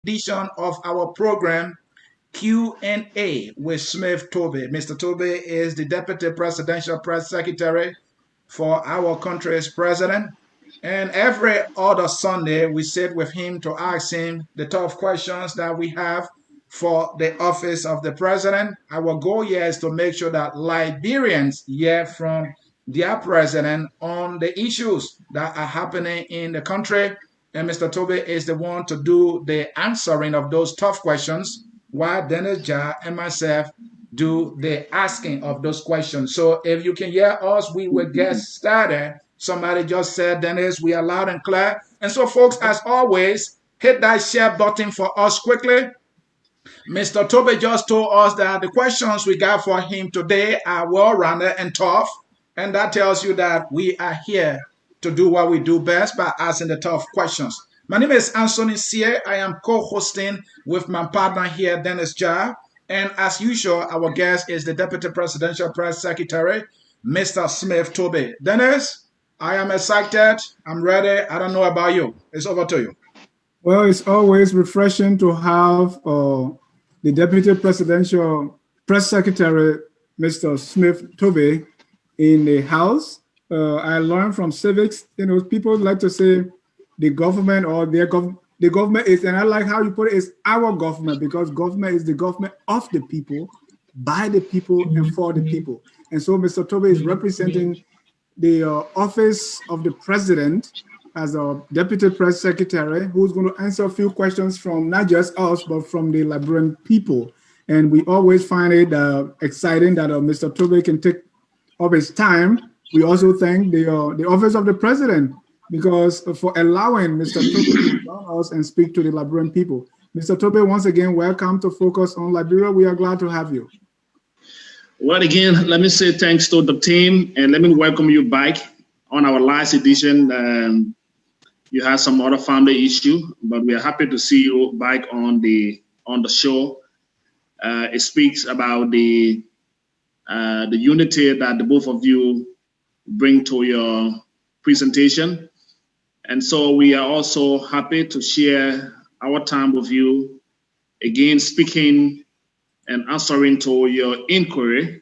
edition of our program Q&A with Smith Toby. Mr. Toby is the Deputy Presidential Press Secretary for our country's president. And every other Sunday, we sit with him to ask him the tough questions that we have for the office of the president. Our goal here is to make sure that Liberians hear from their president on the issues that are happening in the country. And Mr. Toby is the one to do the answering of those tough questions, while Dennis Jah and myself do the asking of those questions. So if you can hear us, we will get started. Somebody just said, Dennis, we are loud and clear. And so, folks, as always, hit that share button for us quickly. Mr. Toby just told us that the questions we got for him today are well-rounded and tough. And that tells you that we are here to do what we do best by asking the tough questions. My name is Anthony Sier. I am co-hosting with my partner here, Dennis Jah. And as usual, our guest is the Deputy Presidential Press Secretary, Mr. Smith Toby. Dennis, I am excited. I'm ready. I don't know about you. It's over to you. Well, it's always refreshing to have the Deputy Presidential Press Secretary, Mr. Smith Toby, in the House. I learned from civics, people like to say the government or the government is, and I like how you put it, is our government, because government is the government of the people, by the people, and for the people. And so Mr. Toby is representing the office of the president as a deputy press secretary, who's going to answer a few questions from not just us, but from the Liberian people. And we always find it exciting that Mr. Toby can take up his time. We also thank the office of the president because for allowing Mr. Toby to join us and speak to the Liberian people. Mr. Toby, once again, welcome to Focus on Liberia. We are glad to have you. Well, again, let me say thanks to the team and let me welcome you back on our last edition. You had some other family issue, but we are happy to see you back on the show. It speaks about the unity that the both of you bring to your presentation. And so we are also happy to share our time with you, again, speaking and answering to your inquiry.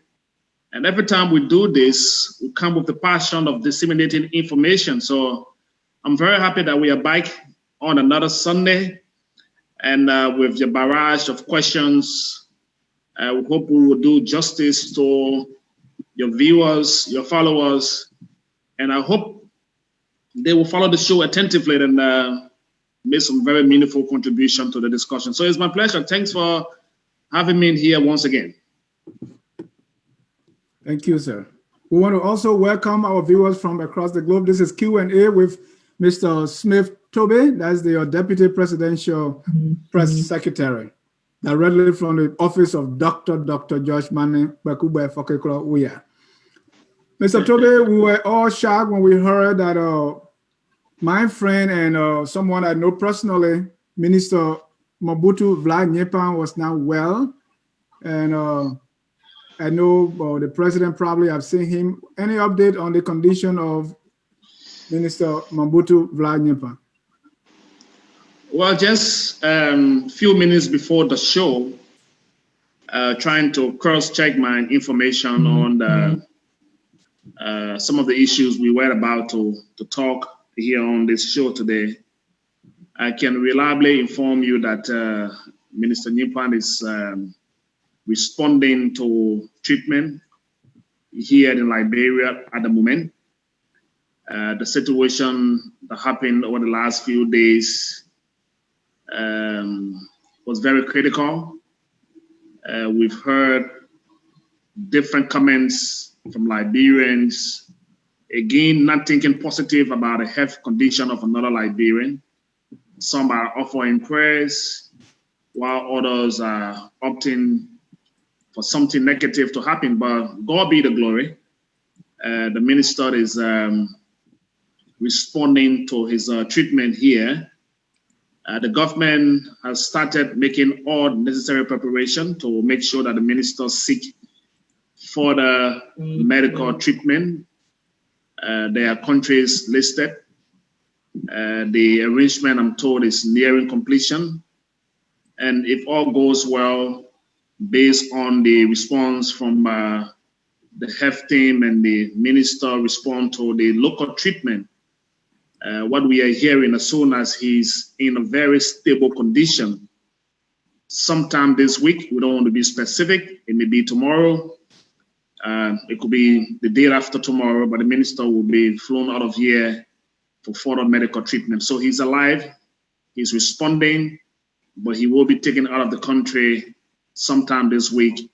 And every time we do this, we come with the passion of disseminating information. So I'm very happy that we are back on another Sunday and with your barrage of questions. We hope we will do justice to your viewers, your followers, and I hope they will follow the show attentively and make some very meaningful contribution to the discussion. So it's my pleasure. Thanks for having me in here once again. Thank you, sir. We want to also welcome our viewers from across the globe. This is Q&A with Mr. Smith Toby. That's the Deputy Presidential Press Secretary, directly from the office of Dr. George Mane Bakube Fokekro Uya. Mr. Toby, we were all shocked when we heard that my friend and someone I know personally, Minister Mobutu Vlad Nyepan, was now well. And I know the president probably have seen him. Any update on the condition of Minister Mobutu Vlad Nyepan? Well, just a few minutes before the show, trying to cross-check my information on some of the issues we were about to talk here on this show today. I can reliably inform you that Minister Nyepan is responding to treatment here in Liberia at the moment. The situation that happened over the last few days was very critical. We've heard different comments from Liberians, again, not thinking positive about the health condition of another Liberian. Some are offering prayers, while others are opting for something negative to happen, but God be the glory. The minister is responding to his treatment here. The government has started making all necessary preparation to make sure that the minister seek further medical treatment. There are countries listed. The arrangement, I'm told, is nearing completion. And if all goes well, based on the response from the health team and the minister respond to the local treatment, what we are hearing, as soon as he's in a very stable condition, sometime this week, we don't want to be specific, it may be tomorrow, it could be the day after tomorrow, but the minister will be flown out of here for further medical treatment. So he's alive, he's responding, but he will be taken out of the country sometime this week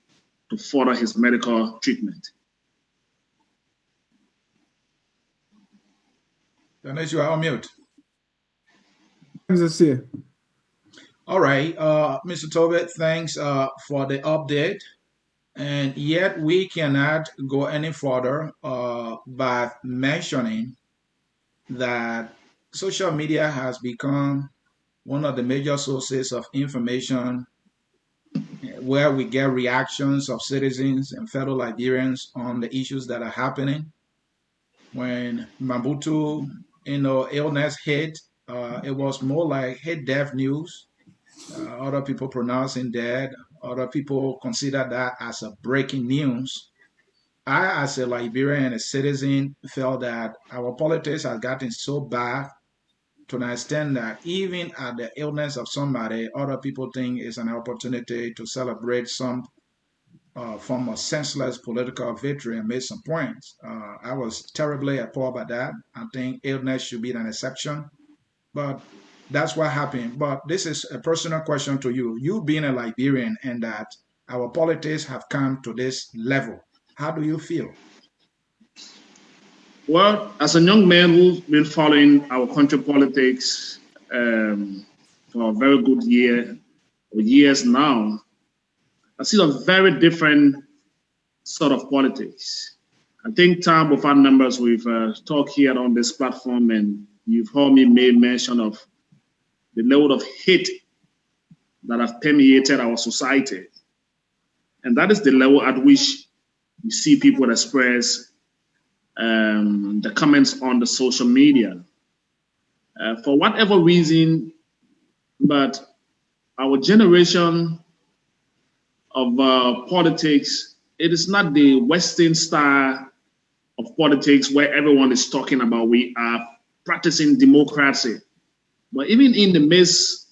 to further his medical treatment. Dennis, you are on mute. All right, Mr. Toby, thanks for the update. And yet we cannot go any further by mentioning that social media has become one of the major sources of information where we get reactions of citizens and fellow Liberians on the issues that are happening. When Mabutu, illness hit, it was more like hit death news. Other people pronouncing dead. Other people consider that as a breaking news. I, as a Liberian and a citizen, felt that our politics has gotten so bad to an extent that even at the illness of somebody, other people think it's an opportunity to celebrate some form of senseless political victory and make some points. I was terribly appalled by that. I think illness should be an exception, but that's what happened. But this is a personal question to you. You being a Liberian and that our politics have come to this level. How do you feel? Well, as a young man who's been following our country politics for a very good years now, I see a very different sort of politics. I think time with our members, we've talked here on this platform, and you've heard me make mention of the level of hate that have permeated our society. And that is the level at which you see people express the comments on the social media. For whatever reason, but our generation of politics, it is not the Western style of politics where everyone is talking about we are practicing democracy. But even in the midst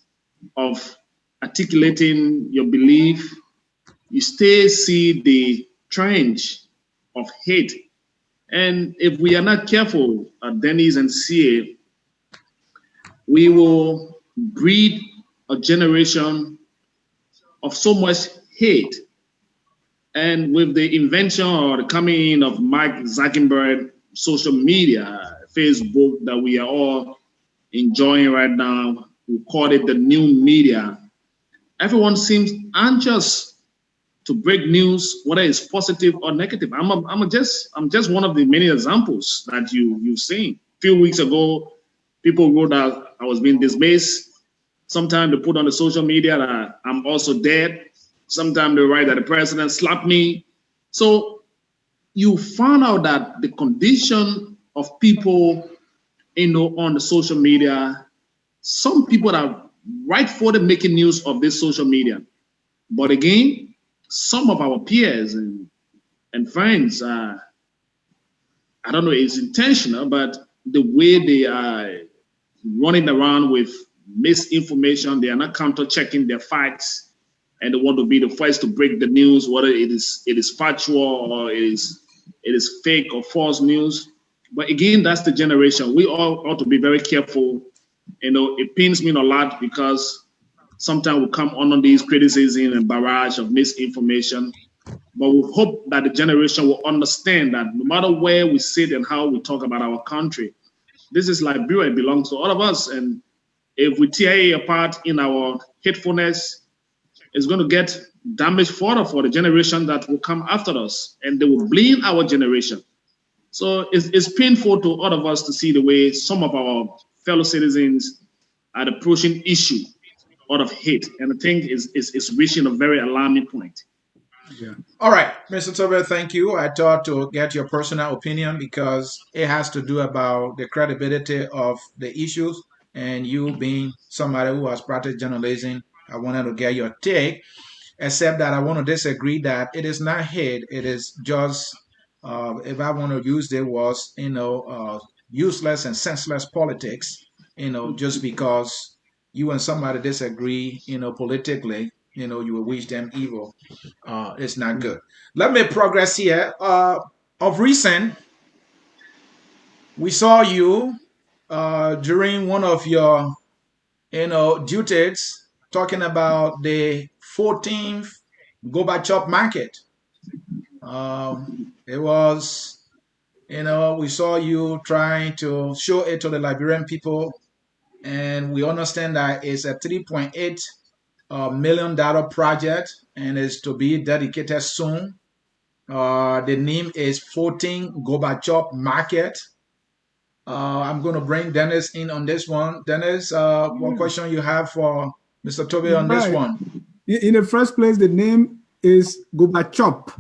of articulating your belief, you still see the trench of hate. And if we are not careful, Dennis and CA, we will breed a generation of so much hate. And with the invention or the coming in of Mark Zuckerberg, social media, Facebook that we are all enjoying right now, we call it the new media. Everyone seems anxious to break news, whether it's positive or negative. I'm just one of the many examples that you've seen. A few weeks ago, people wrote that I was being dismissed. Sometimes they put on the social media that I'm also dead. Sometimes they write that the president slapped me. So you found out that the condition of people, on the social media, some people are right for the making news of this social media. But again, some of our peers and friends, I don't know if it's intentional, but the way they are running around with misinformation, they are not counter-checking their facts, and they want to be the first to break the news, whether it is factual or it is fake or false news. But again, that's the generation. We all ought to be very careful. It pains me a lot because sometimes we come under these criticism and barrage of misinformation. But we hope that the generation will understand that no matter where we sit and how we talk about our country, this is Liberia, it belongs to all of us. And if we tear it apart in our hatefulness, it's going to get damaged further for the generation that will come after us, and they will blame our generation. So it's painful to all of us to see the way some of our fellow citizens are approaching issue out of hate, and I think it's reaching a very alarming point. Yeah. All right, Mr. Toby, thank you. I thought to get your personal opinion because it has to do about the credibility of the issues, and you being somebody who has practiced journalism I wanted to get your take, except that I want to disagree that it is not hate. It is just, if I want to use the words, useless and senseless politics, just because you and somebody disagree, politically, you will wish them evil. It's not good. Let me progress here. Of recent, we saw you during one of your, duties talking about the 14th Gorbachev market. It was, we saw you trying to show it to the Liberian people, and we understand that it's a $3.8 million project and is to be dedicated soon. The name is 14 Gorbachev Market. I'm going to bring Dennis in on this one. Dennis, what question you have for Mr. Toby on this one? In the first place, the name is Gorbachev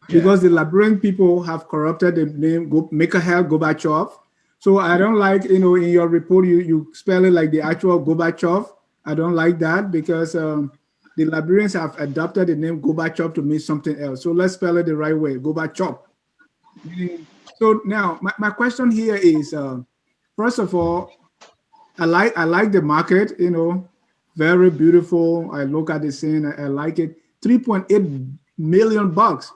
because the Liberian people have corrupted the name Mikhail Gorbachev. So I don't like, in your report, you spell it like the actual Gorbachev. I don't like that because the Liberians have adopted the name Gorbachev to mean something else. So let's spell it the right way, Gorbachev. So now my question here is, first of all, I like the market, very beautiful. I look at the scene, I like it. 3.8 million bucks.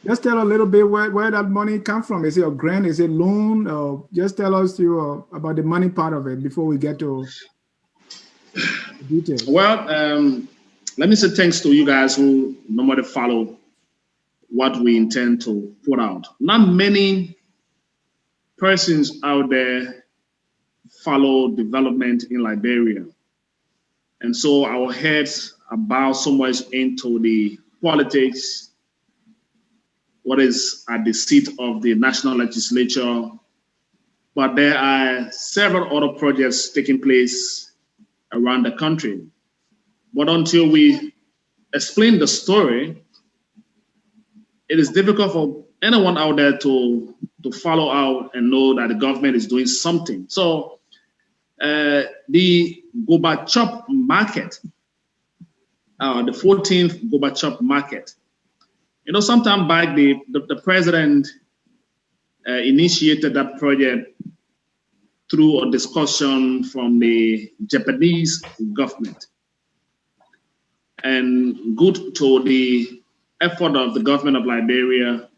Just tell a little bit where that money come from. Is it a grant? Is it loan? Just tell us about the money part of it before we get to the details. Well, let me say thanks to you guys who normally follow what we intend to put out. Not many persons out there follow development in Liberia. And so our heads are bowed so much into the politics, what is at the seat of the national legislature. But there are several other projects taking place around the country. But until we explain the story, it is difficult for anyone out there to follow out and know that the government is doing something. So the Gorbachev market, the 14th Gorbachev market, sometime back the president initiated that project through a discussion from the Japanese government. And good to the effort of the government of Liberia,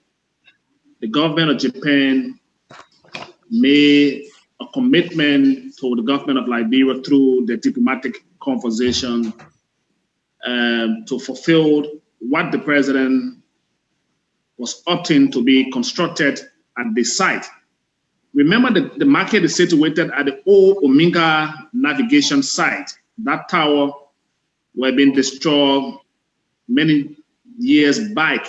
the government of Japan made a commitment to the government of Liberia through the diplomatic conversation to fulfill what the president was opting to be constructed at the site. Remember, the market is situated at the old Omega navigation site. That tower were being destroyed many years back.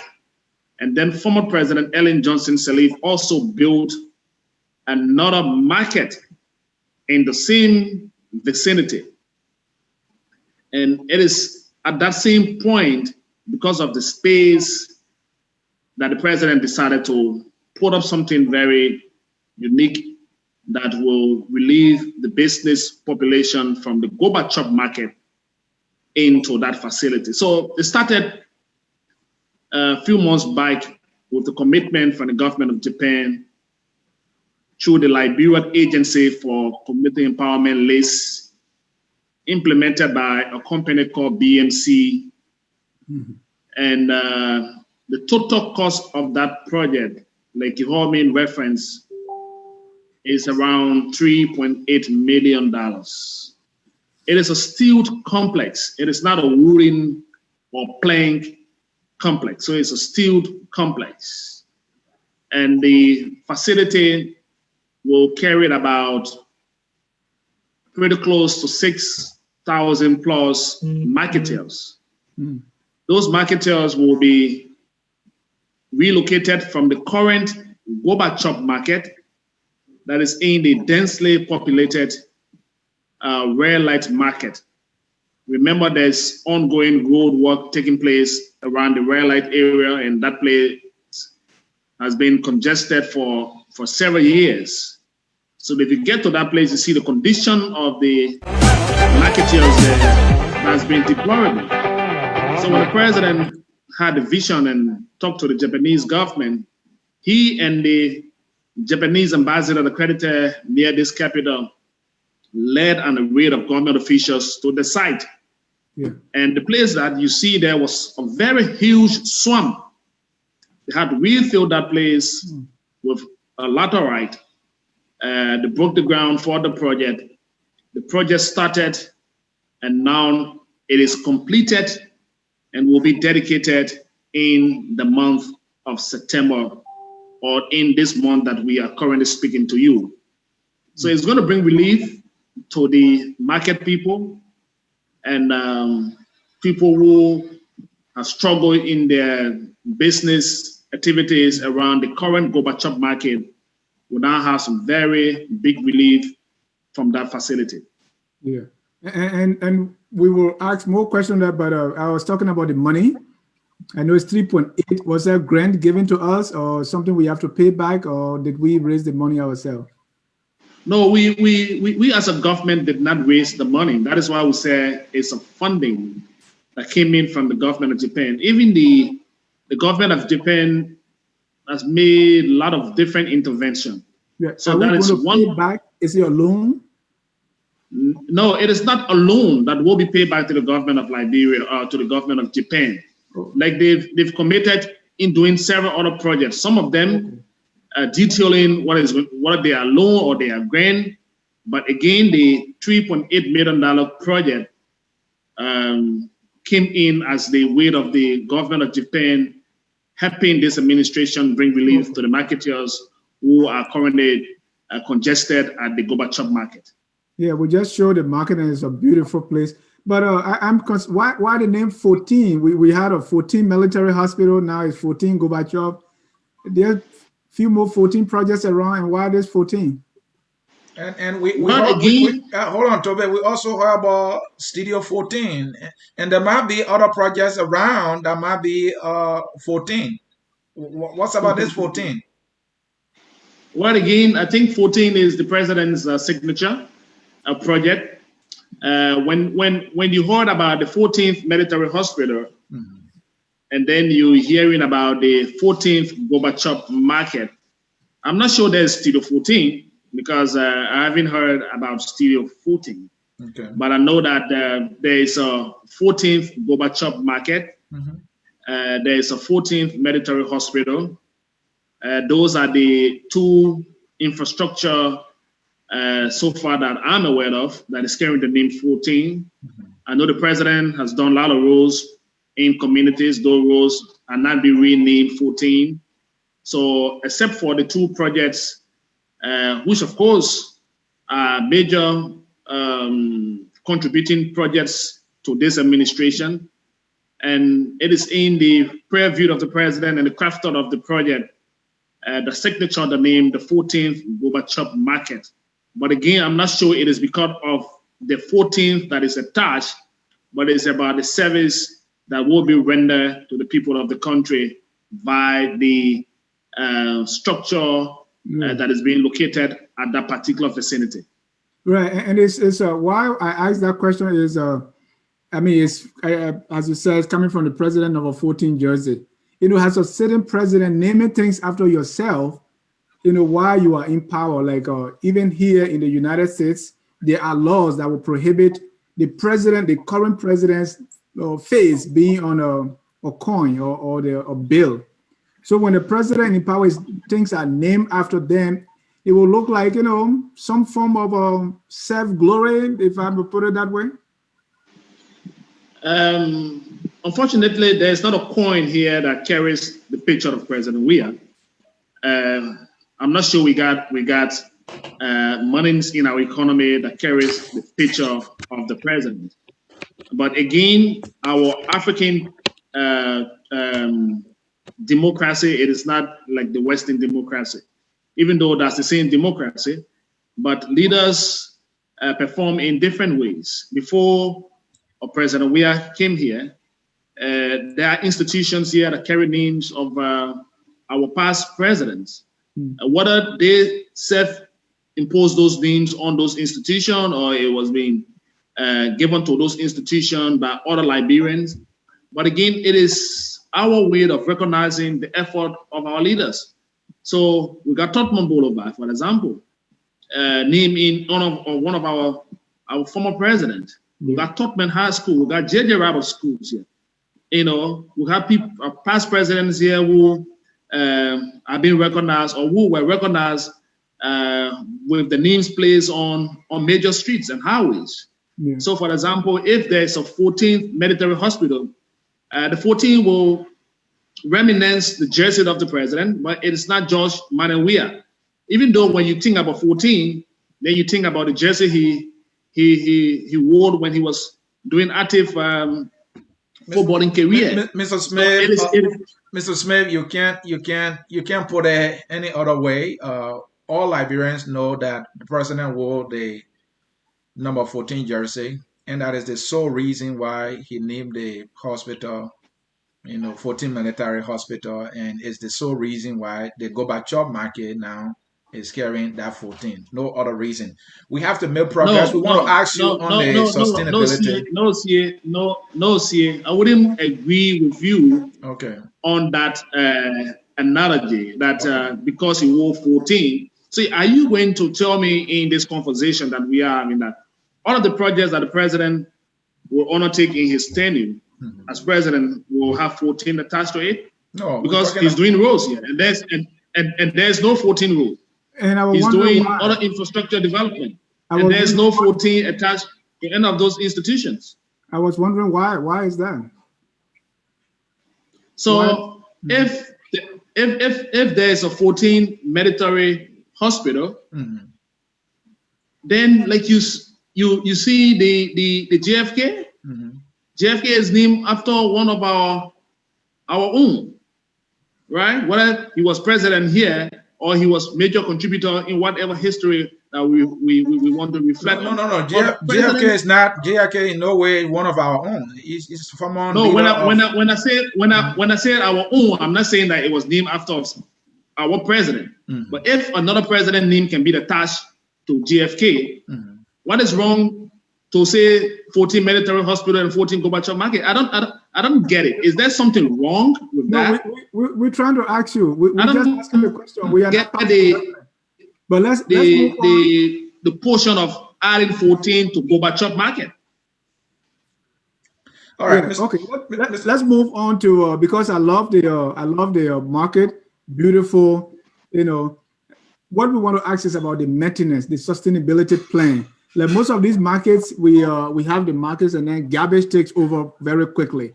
And then former President Ellen Johnson Sirleaf also built another market in the same vicinity. And it is at that same point, because of the space, that the president decided to put up something very unique that will relieve the business population from the Gorbachev market into that facility. So it started a few months back with the commitment from the government of Japan through the Liberian Agency for Community Empowerment list, implemented by a company called BMC. And the total cost of that project, like you all made reference, is around $3.8 million. It is a steeled complex. It is not a wooden or plank complex. So it's a steeled complex. And the facility will carry about pretty close to 6,000 plus marketeers. Those marketeers will be relocated from the current Gorbachev market that is in the densely populated red light market. Remember, there's ongoing road work taking place around the red light area, and that place has been congested for several years. So if you get to that place, you see the condition of the marketeers there. has been deplorable. So when the president had a vision and talked to the Japanese government, he and the Japanese ambassador, the creditor near this capital, led an array of government officials to the site. Yeah. And the place that you see there was a very huge swamp. They had refilled that place with a laterite. They broke the ground for the project. The project started, and now it is completed and will be dedicated in the month of September, or in this month that we are currently speaking to you. So it's going to bring relief to the market people and people who have struggled in their business activities around the current Gorbachev market will now have some very big relief from that facility. Yeah, and we will ask more questions on that, but I was talking about the money. I know it's 3.8. Was that grant given to us or something we have to pay back, or did we raise the money ourselves? No, we as a government did not raise the money. That is why we say it's a funding that came in from the government of Japan. Even the government of Japan has made a lot of different intervention. Yeah. So that is one pay back. Is it a loan? No, it is not a loan that will be paid back to the government of Liberia or to the government of Japan. Oh. Like they've committed in doing several other projects. Some of them detailing what they are loan or they are grant. But again, the $3.8 million project came in as the weight of the government of Japan helping this administration bring relief to the marketers who are currently congested at the Gorbachev market. Yeah, we just showed the market and it's a beautiful place. But why the name 14? We had a 14 military hospital. Now it's 14 Gorbachev. There are a few more 14 projects around, and why there's 14? And we hold on, Toby. We also heard about Studio 14, and there might be other projects around that might be 14. What's about this 14? Well, again, I think 14 is the president's signature project. When you heard about the 14th military hospital, and then you're hearing about the 14th Gorbachev market, I'm not sure there's Studio 14 because I haven't heard about Studio 14. Okay. But I know that there is a 14th Gorbachev market. There is a 14th military hospital. Those are the two infrastructure so far that I'm aware of that is carrying the name 14. I know the president has done a lot of roles in communities. Those roles are not being renamed 14. So except for the two projects, which of course are major contributing projects to this administration, and it is in the purview of the president and the crafter of the project, the signature, the name, the 14th Gorbachev market. But again, I'm not sure it is because of the 14th that is attached, but it's about the service that will be rendered to the people of the country by the structure that is being located at that particular vicinity. Right, and it's why I asked that question is, I mean, it's as you said, it's coming from the president of a 14 Jersey. You know, as a sitting president, naming things after yourself, you know, while you are in power, like even here in the United States, there are laws that will prohibit the president, the current president's face being on a coin or a bill. So when the president in power, things are named after them, it will look like, you know, some form of self-glory, if I may put it that way. Unfortunately, there's not a coin here that carries the picture of President Weah. I'm not sure we got monies in our economy that carries the picture of the president. But again, our African democracy, it is not like the Western democracy, even though that's the same democracy, but leaders perform in different ways. Before President Weah came here, there are institutions here that carry names of our past presidents. Whether they self-impose those names on those institutions or it was being given to those institutions by other Liberians. But again, it is our way of recognizing the effort of our leaders. So we got Tottenham Boulevard, for example, named in honor of one of our former president. We got Tottenham High School. We got J.J. Roberts schools here. You know, we have people, past presidents here who have been recognized or who were recognized with the names placed on major streets and highways. Yeah. So, for example, if there's a 14th military hospital, the 14 will reminisce the jersey of the president, but it is not George Manawia. Even though when you think about 14, then you think about the jersey he wore when he was doing active footballing career. Mr. Smith, so Mr. Smith, you can't put it any other way. All Liberians know that the president wore the number 14 jersey, and that is the sole reason why he named the hospital, 14 Military Hospital, and it's the sole reason why the Gorbachev market now is carrying that 14. No other reason. We have to make progress. We want to ask you on the sustainability. I wouldn't agree with you on that analogy that because he wore 14. See, are you going to tell me in this conversation that we are having that all of the projects that the president will undertake in his tenure as president will have 14 attached to it? No, because he's doing roads here, and there's no 14 roads. And I was he's doing why. other infrastructure development, and there's no 14 attached to any of those institutions. I was wondering why. Why is that? So if there's a 14 military hospital, then like you see the JFK. JFK is named after one of our own, right? Whether he was president here or he was major contributor in whatever history that we want to reflect on. No. JFK is not. JFK in no way one of our own. He's from on. No, when I say our own, I'm not saying that it was named after our president. But if another president name can be attached to JFK, what is wrong to say 14 military hospital and 14 Gorbachev market? I don't get it. Is there something wrong with that? We're trying to ask you. We're just asking the question. We are get not but let's move on. The portion of adding 14 to Gorbachev market. All right. Yeah, okay. Let's move on to because I love the market. Beautiful. What we want to ask is about the maintenance, the sustainability plan. Like most of these markets, we have the markets and then garbage takes over very quickly.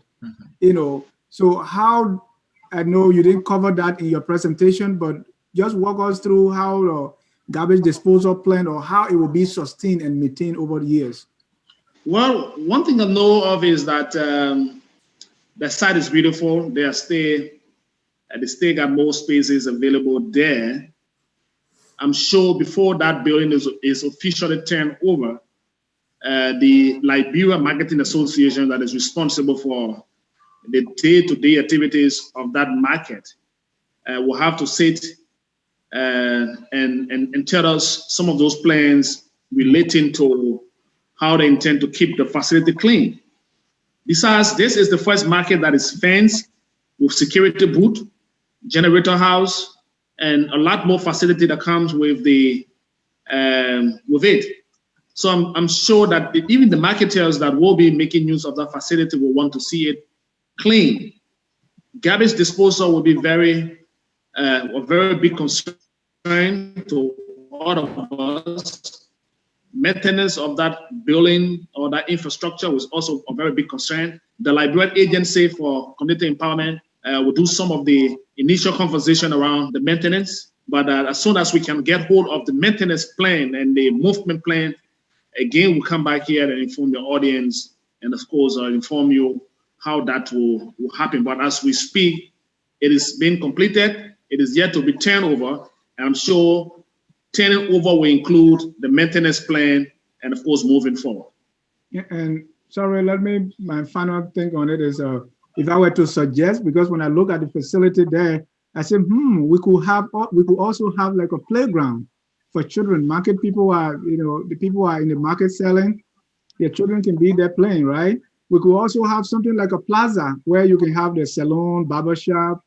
So how, I know you didn't cover that in your presentation, but just walk us through how the garbage disposal plan or how it will be sustained and maintained over the years. Well, one thing I know of is that the site is beautiful. They still got more spaces available there. I'm sure before that building is officially turned over, the Liberia Marketing Association that is responsible for the day-to-day activities of that market will have to sit and tell us some of those plans relating to how they intend to keep the facility clean. Besides, this is the first market that is fenced with security booth, generator house, and a lot more facility that comes with with it. So I'm sure that even the marketers that will be making use of that facility will want to see it clean. Garbage disposal will be a very big concern to all of us. Maintenance of that building or that infrastructure was also a very big concern. The Liberian Agency for Community Empowerment will do some of the initial conversation around the maintenance, but as soon as we can get hold of the maintenance plan and the movement plan, again, we'll come back here and inform the audience and, of course, inform you how that will happen. But as we speak, it is being completed. It is yet to be turned over. And I'm sure turning over will include the maintenance plan and, of course, moving forward. Yeah, and sorry, my final thing on it is, if I were to suggest, because when I look at the facility there, I said, we could also have like a playground for children. Market people are, the people who are in the market selling, Their children can be there playing, right? We could also have something like a plaza where you can have the salon, barber shop,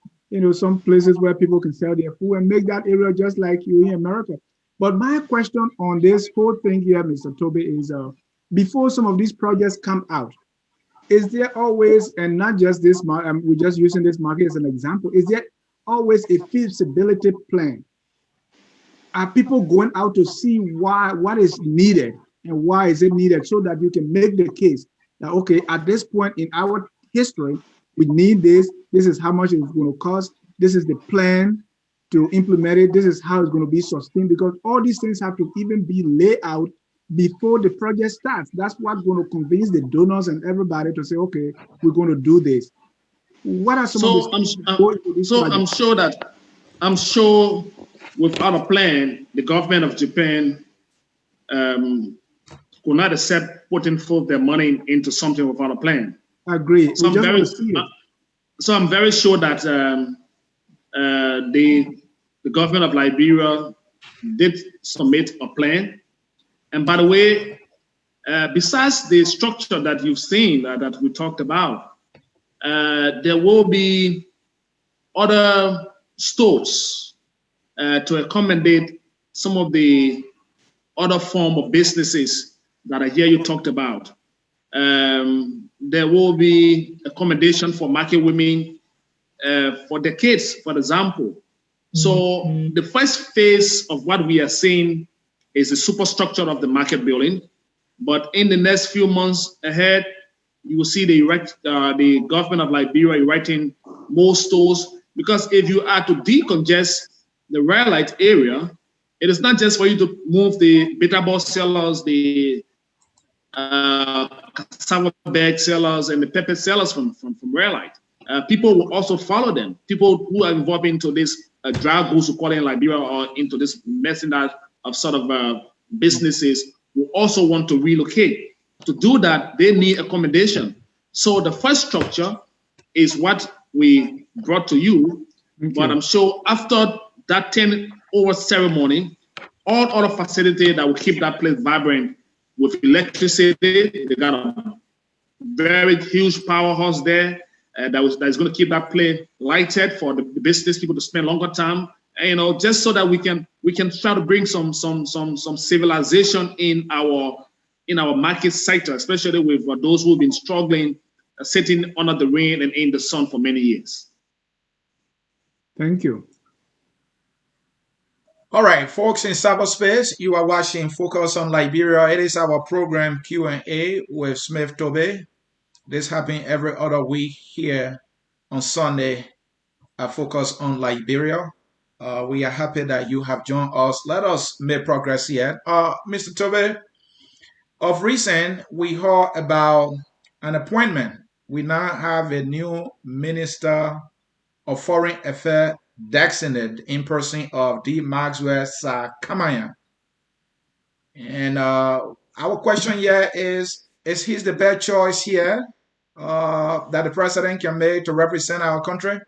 some places where people can sell their food and make that area just like you in America. But my question on this whole thing here, Mr. Toby, is before some of these projects come out, is there always, and not just this, we're just using this market as an example, is there always a feasibility plan? Are people going out to see what is needed and why is it needed so that you can make the case that, okay, at this point in our history, we need this. This is how much it's going to cost. This is the plan to implement it. This is how it's going to be sustained, because all these things have to even be laid out before the project starts. That's what's going to convince the donors and everybody to say, okay, we're going to do this. What are some of the I'm sure without a plan, the government of Japan could not accept putting forth their money into something without a plan. I agree. So I'm very sure that the government of Liberia did submit a plan. And by the way, besides the structure that you've seen that we talked about, there will be other stores to accommodate some of the other form of businesses that I hear you talked about. There will be accommodation for market women, for the kids, for example. So the first phase of what we are seeing is the superstructure of the market building. But in the next few months ahead, you will see the government of Liberia erecting more stores, because if you are to decongest the red light area, it is not just for you to move the bitter ball sellers, the cassava bag sellers, and the pepper sellers from red light. People will also follow them. People who are involved into this drug goods, we call it in Liberia, or into this merchandise of sort of businesses, will also want to relocate. To do that, they need accommodation. So the first structure is what we brought to you, but I'm sure after that 10-hour ceremony, all other facilities that will keep that place vibrant with electricity. They got a very huge powerhouse there that is going to keep that place lighted for the business people to spend longer time. And, just so that we can try to bring some civilization in our market sector, especially with those who've been struggling, sitting under the rain and in the sun for many years. Thank you. All right, folks in cyberspace, you are watching Focus on Liberia. It is our program Q&A with Smith Toby. This happens every other week here on Sunday at Focus on Liberia. We are happy that you have joined us. Let us make progress here. Mr. Toby, of recent, we heard about an appointment. We now have a new Minister of Foreign Affairs designated in person of D. Maxwell Sakamaya. And our question here is he the best choice here that the president can make to represent our country?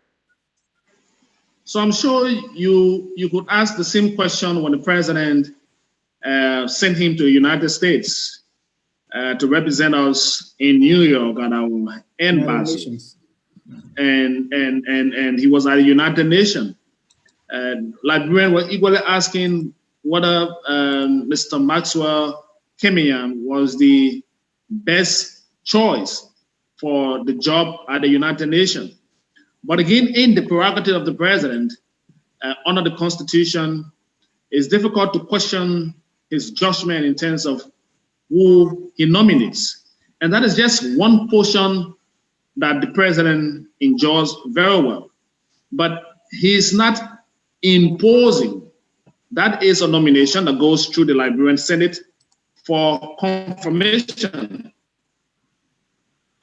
So I'm sure you could ask the same question when the president sent him to the United States to represent us in New York at our embassy. And he was at the United Nations. Liberian was equally asking whether Mr. Maxwell Kemian was the best choice for the job at the United Nations. But again, in the prerogative of the president, under the Constitution, it's difficult to question his judgment in terms of who he nominates. And that is just one portion that the president enjoys very well. But he's not imposing. That is a nomination that goes through the Liberian Senate for confirmation.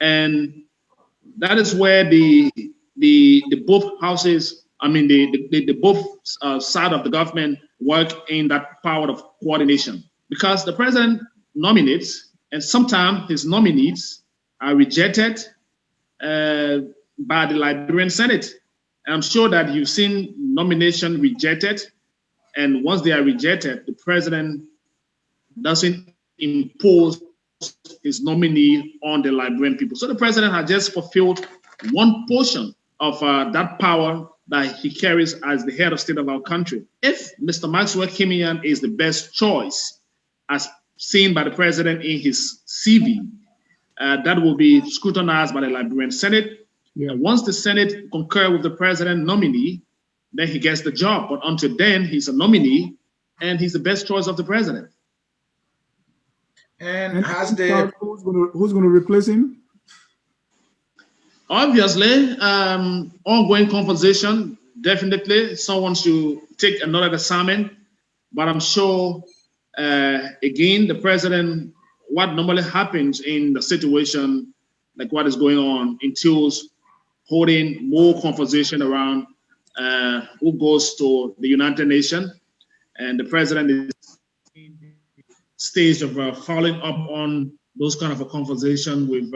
And that is where the both houses, the both side of the government work in that power of coordination. Because the president nominates, and sometimes his nominees are rejected by the Liberian Senate. And I'm sure that you've seen nomination rejected, and once they are rejected, the president doesn't impose his nominee on the Liberian people. So the president has just fulfilled one portion of that power that he carries as the head of state of our country. If Mr. Maxwell Kimian is the best choice, as seen by the president in his CV, that will be scrutinized by the Liberian Senate. Yeah. And once the Senate concur with the president nominee, then he gets the job. But until then, he's a nominee, and he's the best choice of the president. And has the who's going to replace him? Obviously, ongoing conversation. Definitely, someone should take another assignment. But I'm sure, again, the president, what normally happens in the situation like what is going on entails holding more conversation around who goes to the United Nations, and the president is in the stage of following up on those kind of a conversation with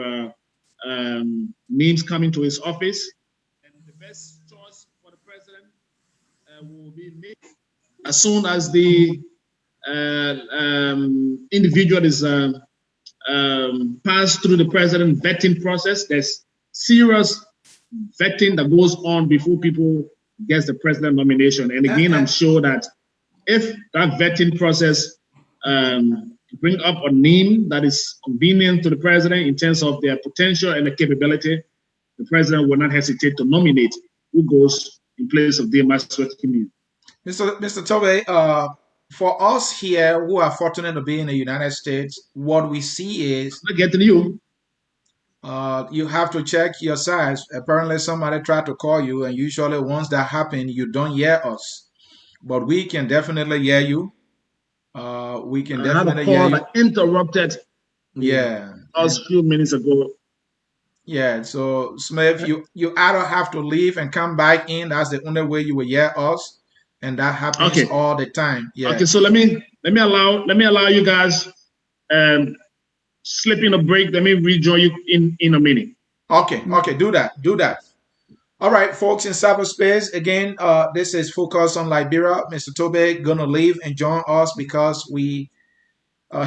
names coming to his office. And the best choice for the president will be made as soon as the individual is passed through the president vetting process. There's serious vetting that goes on before people get the president nomination. And again, I'm sure that if that vetting process bring up a name that is convenient to the president in terms of their potential and the capability, the president will not hesitate to nominate who goes in place of the Maxwell Kimian. Mr. Toby, for us here who are fortunate to be in the United States, what we see is I get to you. You have to check your size. Apparently, somebody tried to call you, and usually once that happens, you don't hear us. But we can definitely hear you. We can definitely hear you. That interrupted. Yeah. Us a few minutes ago. Yeah. So Smith, you either have to leave and come back in. That's the only way you will hear us, and that happens all the time. Yeah. Okay. So let me allow you guys slip in a break. Let me rejoin you in a minute. Okay. Okay. Do that. All right, folks in cyberspace. Again, this is Focus on Liberia. Mr. Toby gonna leave and join us because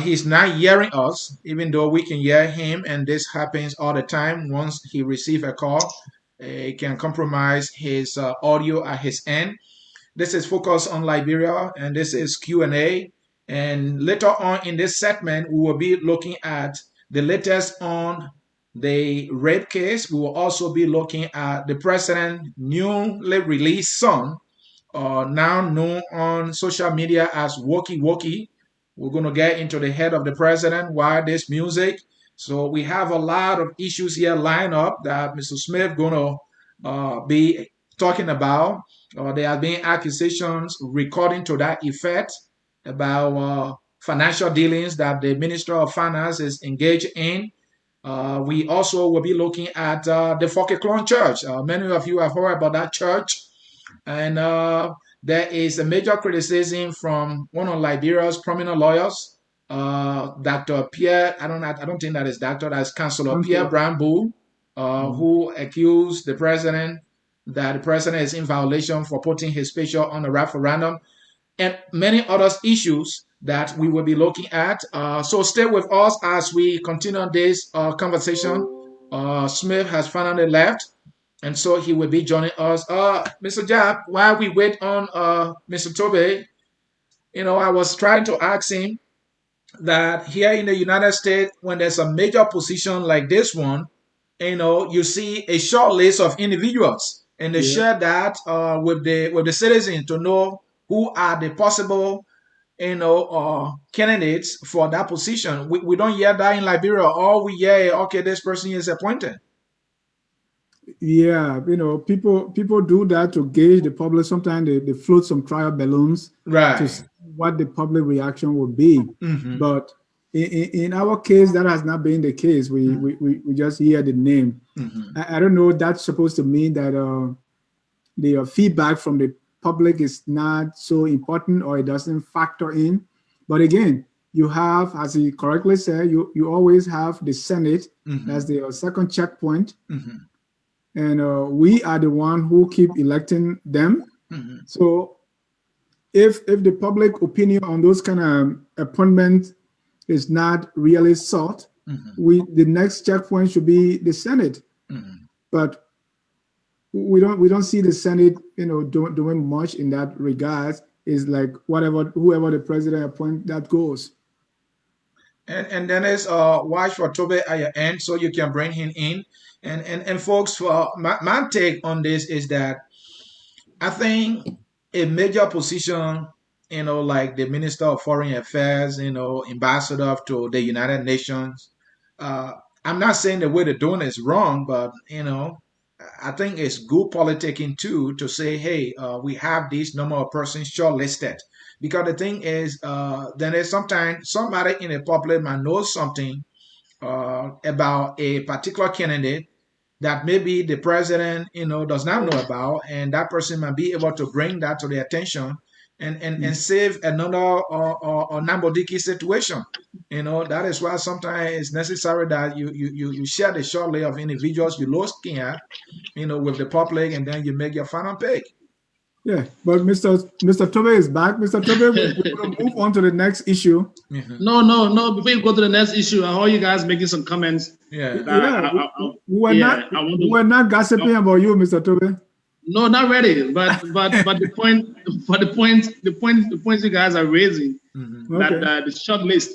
he's not hearing us, even though we can hear him, and this happens all the time. Once he receives a call, it can compromise his audio at his end. This is Focus on Liberia, and this is Q&A. And later on in this segment, we will be looking at the latest on the rape case. We will also be looking at the president's newly released song, now known on social media as Woki Woki. We're going to get into the head of the president, why this music. So we have a lot of issues here lined up that Mr. Smith going to be talking about. There have been accusations recording to that effect about financial dealings that the Minister of Finance is engaged in. We also will be looking at the Fokeklon Church. Many of you have heard about that church. And there is a major criticism from one of Liberia's prominent lawyers, Dr. Pierre, I don't think that is doctor, that's Councillor Pierre Brambu, who accused the president that the president is in violation for putting his picture on a referendum, and many other issues that we will be looking at. So stay with us as we continue this conversation. Smith has finally left, and so he will be joining us. Mr. Jab, while we wait on Mr. Toby, I was trying to ask him that here in the United States, when there's a major position like this one, you see a short list of individuals, and they share that with the citizens to know who are the possible candidates for that position. We don't hear that in Liberia. All we hear is, okay, this person is appointed. Yeah, people do that to gauge the public. Sometimes they float some trial balloons to see what the public reaction will be. Mm-hmm. But in our case, that has not been the case. We just hear the name. Mm-hmm. I don't know. That's supposed to mean that the feedback from the public is not so important, or it doesn't factor in. But again, you have, as he correctly said, you always have the Senate. Mm-hmm. As the second checkpoint. Mm-hmm. And we are the one who keep electing them. Mm-hmm. So if the public opinion on those kind of appointments is not really sought, the next checkpoint should be the Senate. But we don't see the Senate, doing much in that regard. It's like whoever the president appoints, that goes. And then it's watch for Toby at your end so you can bring him in. And folks, for my take on this is that I think a major position, like the Minister of Foreign Affairs, ambassador to the United Nations. I'm not saying the way they're doing is wrong, but I think it's good politicking too to say, hey, we have this number of persons shortlisted. Because the thing is, then there's sometimes somebody in the public might know something about a particular candidate that maybe the president, does not know about, and that person might be able to bring that to the attention and save another or Nambodiki situation. That is why sometimes it's necessary that you share the short list of individuals you're looking at, with the public, and then you make your final pick. Yeah, but Mr. Toby is back. Mr. Toby, we're going to move on to the next issue. No. Before you go to the next issue, I heard you guys making some comments. We're not gossiping about you, Mr. Toby. No, not really. But the point you guys are raising, that the short list,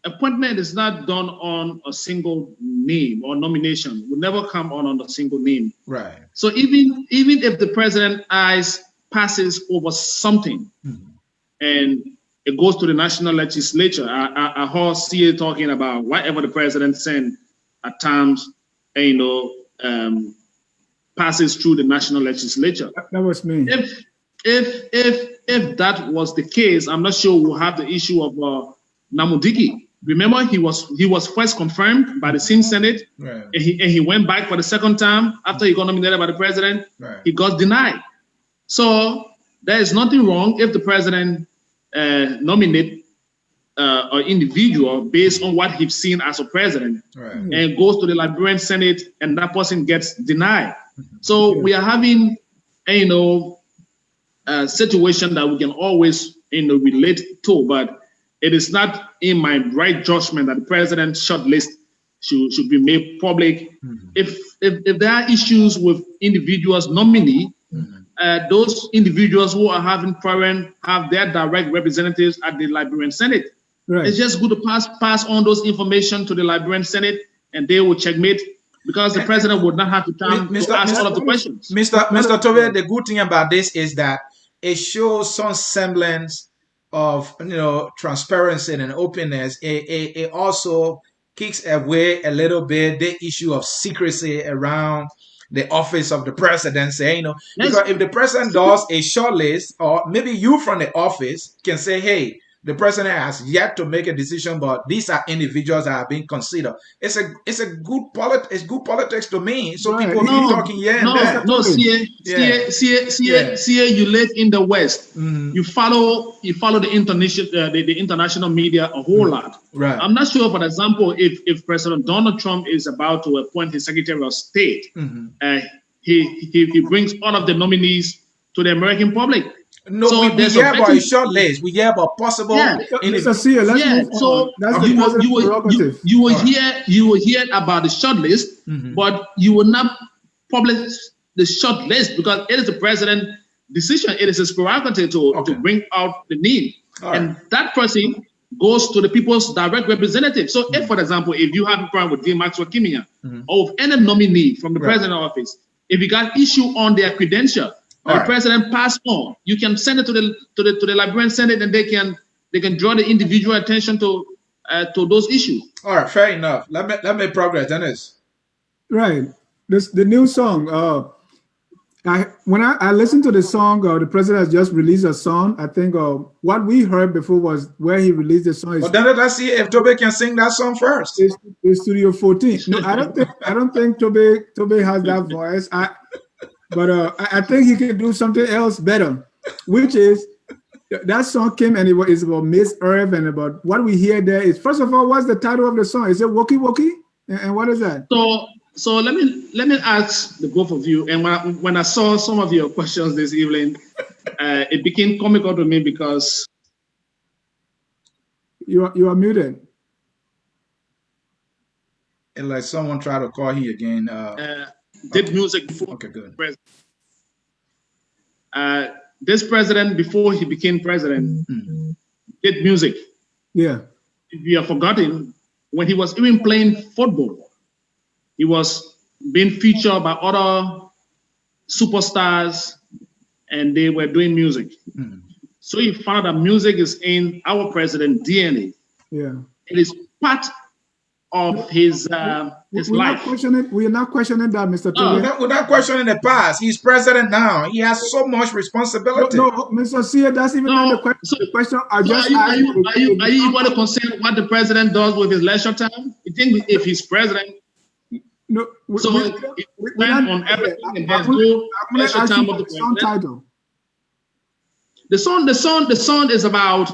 appointment is not done on a single name or nomination. Will never come on a single name. Right. So even if the president passes over something, and it goes to the national legislature, I heard CA talking about whatever the president sent at times, passes through the national legislature. That was me. If that was the case, I'm not sure we'll have the issue of Namudiki. Remember, he was first confirmed by the same Senate, right. and he went back for the second time after he got nominated by the president. Right. He got denied. So there is nothing wrong if the president nominate an individual based on what he's seen as a president, right. and goes to the Liberian Senate, and that person gets denied. So we are having, a situation that we can always, relate to, but it is not in my right judgment that the president's short list should be made public. If there are issues with individuals nominee, those individuals who are having problem have their direct representatives at the Liberian Senate. Right. It's just good to pass on those information to the Liberian Senate, and they will checkmate, because the president would not have to come to ask all of the questions. Mr. Toby, the good thing about this is that it shows some semblance of transparency and openness. It also kicks away a little bit the issue of secrecy around the office of the presidency. Because if the president does a short list, or maybe you from the office can say, hey, the president has yet to make a decision, but these are individuals that are being considered. It's good politics to me. So right. people keep talking CA, you live in the West. You follow the international media a whole lot. Right. I'm not sure, for example, if President Donald Trump is about to appoint his Secretary of State, he brings all of the nominees to the American public. No, so we hear about a short list. We hear about possible. Mr. Sia, so that's you will hear about the short list, but you will not publish the short list because it is the president's decision. It is his prerogative to bring out the name, and that person goes to the people's direct representative. So, if, for example, if you have a problem with D. Maxwell Kimia or with any nominee from the president's office, if you got issue on their credential, the president passed on, you can send it to the Liberian Senate, and they can draw the individual attention to those issues. All right, fair enough. Let me progress, Dennis. Right. The new song. When I listened to the song, the president has just released a song. I think what we heard before was where he released the song. But then let's see if Toby can sing that song first. It's Studio 14. No, I don't think Toby has that voice. But I think he can do something else better, which is that song came and it's about Miss Earth, and about what we hear there is, first of all, what's the title of the song? Is it Woki Woki? And what is that? So let me ask the both of you. And when I saw some of your questions this evening, it became comical to me because you are muted. And like someone try to call him again. Did Okay. music before. Okay, good. This president, before he became president, did music. Yeah. If you have forgotten, when he was even playing football, he was being featured by other superstars, and they were doing music. So he found that music is in our president's DNA. Yeah. It is part of his life. We are not questioning that, Mr. Toby. We're not questioning the past. He's president now. He has so much responsibility. No, Mr. Sia, that's even not the question. So, the question I just are you going to consider what the president does with his leisure time? You think if he's president, no, we spend on everything and there's no leisure time of the president? Title. The song is about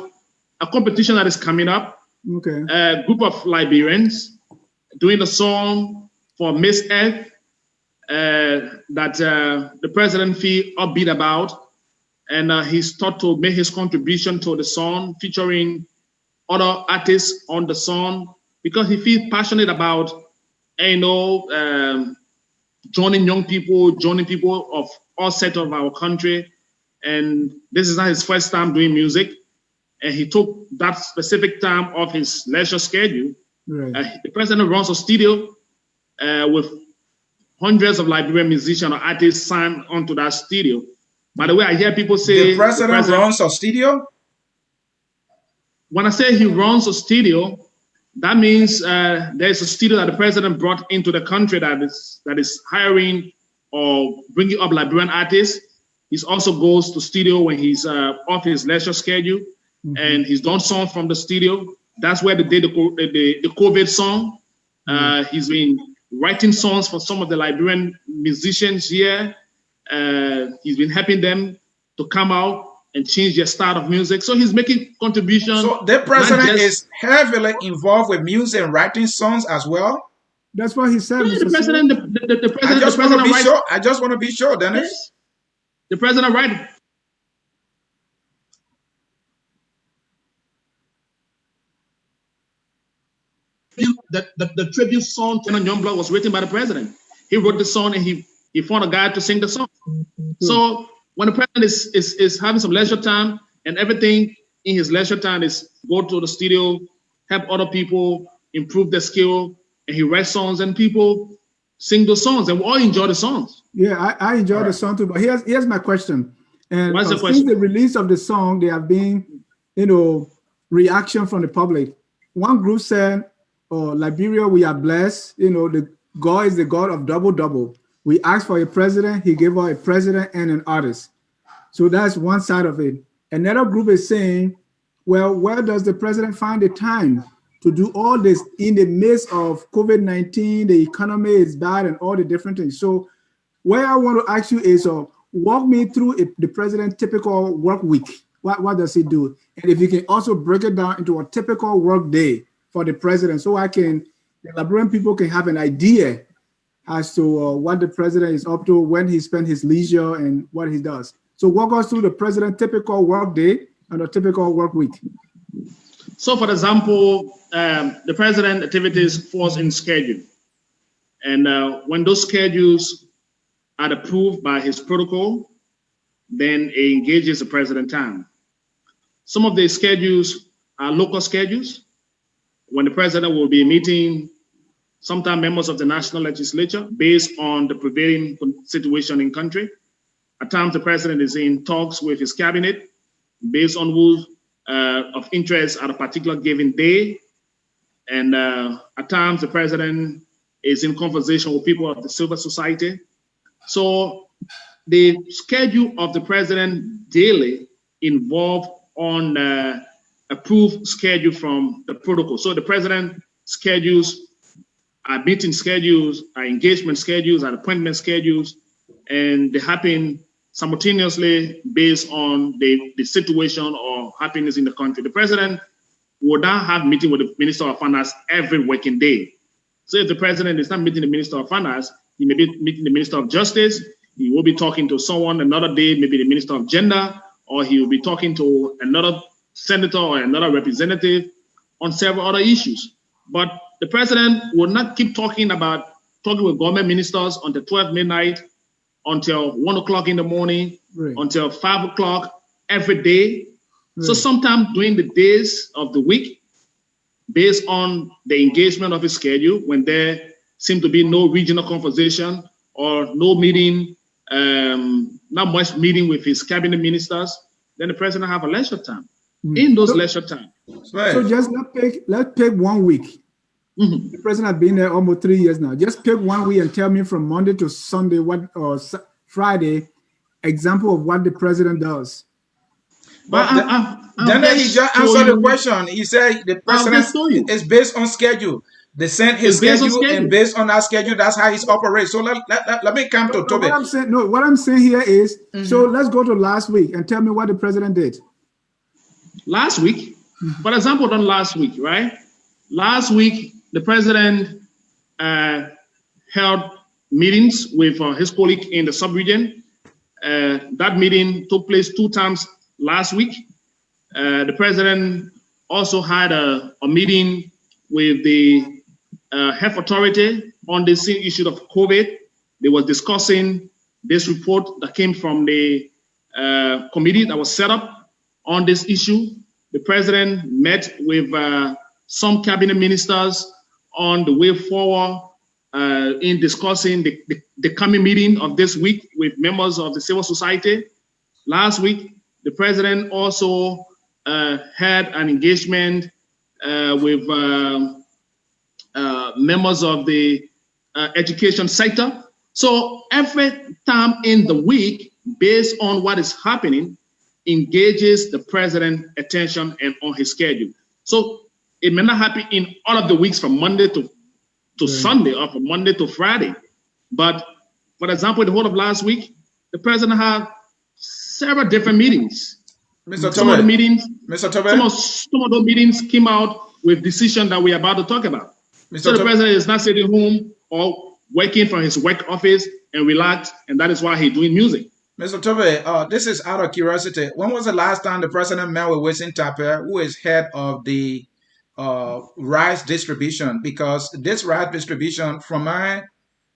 a competition that is coming up. Okay. A group of Liberians doing a song for Miss Earth that the president feel upbeat about, and he's thought to make his contribution to the song, featuring other artists on the song, because he feels passionate about, joining young people, joining people of all sectors of our country. And this is not his first time doing music. And he took that specific time off his leisure schedule. Right. The president runs a studio with hundreds of Liberian musicians or artists signed onto that studio. By the way, I hear people say... The president runs a studio? When I say he runs a studio, that means there's a studio that the president brought into the country that is hiring or bringing up Liberian artists. He also goes to studio when he's off his leisure schedule. And he's done songs from the studio. That's where they did the COVID song. He's been writing songs for some of the Liberian musicians here. He's been helping them to come out and change their style of music. So he's making contributions. So the president is heavily involved with music and writing songs as well? That's what he said. Yeah, the president I just want to be sure, Dennis. Yes. The president writes. The tribute song to Youngblood was written by the president. He wrote the song and he found a guy to sing the song. So when the president is having some leisure time, and everything in his leisure time is go to the studio, help other people improve their skill, and he writes songs and people sing those songs, and we all enjoy the songs. Yeah, I enjoy the song too. But here's my question. And what's the question? Since the release of the song, there have been, reaction from the public. One group said, Liberia, we are blessed. The God is the God of double. We asked for a president, he gave us a president and an artist. So that's one side of it. Another group is saying, well, where does the president find the time to do all this in the midst of COVID-19? The economy is bad and all the different things. So where I want to ask you is, walk me through the president's typical work week. What does he do? And if you can also break it down into a typical work day for the president, so the Liberian people can have an idea as to what the president is up to, when he spends his leisure and what he does. So walk us through the president's typical work day and a typical work week. So for example, the president activities falls in schedule. And when those schedules are approved by his protocol, then he engages the president time. Some of the schedules are local schedules, when the president will be meeting sometimes members of the national legislature based on the prevailing situation in country. At times, the president is in talks with his cabinet based on who's of interest at a particular given day. And at times, the president is in conversation with people of the civil society. So the schedule of the president daily involve on approved schedule from the protocol. So the president schedules are meeting schedules, are engagement schedules, are appointment schedules, and they happen simultaneously based on the situation or happiness in the country. The president will now have meeting with the Minister of Finance every working day. So if the president is not meeting the Minister of Finance, he may be meeting the Minister of Justice, he will be talking to someone another day, maybe the Minister of Gender, or he will be talking to another senator or another representative on several other issues. But the president will not keep talking with government ministers until 12 midnight, until 1 o'clock in the morning, right, until 5 o'clock every day. right. So sometimes during the days of the week, based on the engagement of his schedule, when there seem to be no regional conversation or no meeting, not much meeting with his cabinet ministers, then the president have a leisure time. In those leisure time. So just let's pick 1 week. The president has been there almost 3 years now. Just pick 1 week and tell me from Monday to Sunday or Friday example of what the president does. But then he just answered the question. He said the president is based on schedule. They sent his schedule, and based on that schedule, that's how he's operates. So let me come to Toby. What I'm saying here is, so let's go to last week and tell me what the president did. Last week, for example, done last week, right? Last week, the president held meetings with his colleague in the sub-region. That meeting took place 2 times last week. The president also had a meeting with the health authority on the same issue of COVID. They were discussing this report that came from the committee that was set up on this issue. The president met with some cabinet ministers on the way forward in discussing the coming meeting of this week with members of the civil society. Last week, the president also had an engagement with members of the education sector. So every time in the week, based on what is happening, engages the president's attention and on his schedule. So it may not happen in all of the weeks from Monday to Sunday or from Monday to Friday. But for example, the whole of last week, the president had several different meetings. Some of the meetings, some of those meetings came out with decisions that we're about to talk about. So the president is not sitting home or working from his work office and relax, and that is why he's doing music. Mr. Toby, this is out of curiosity. When was the last time the president met with Wisin Tapper, who is head of the rice distribution? Because this rice distribution, from my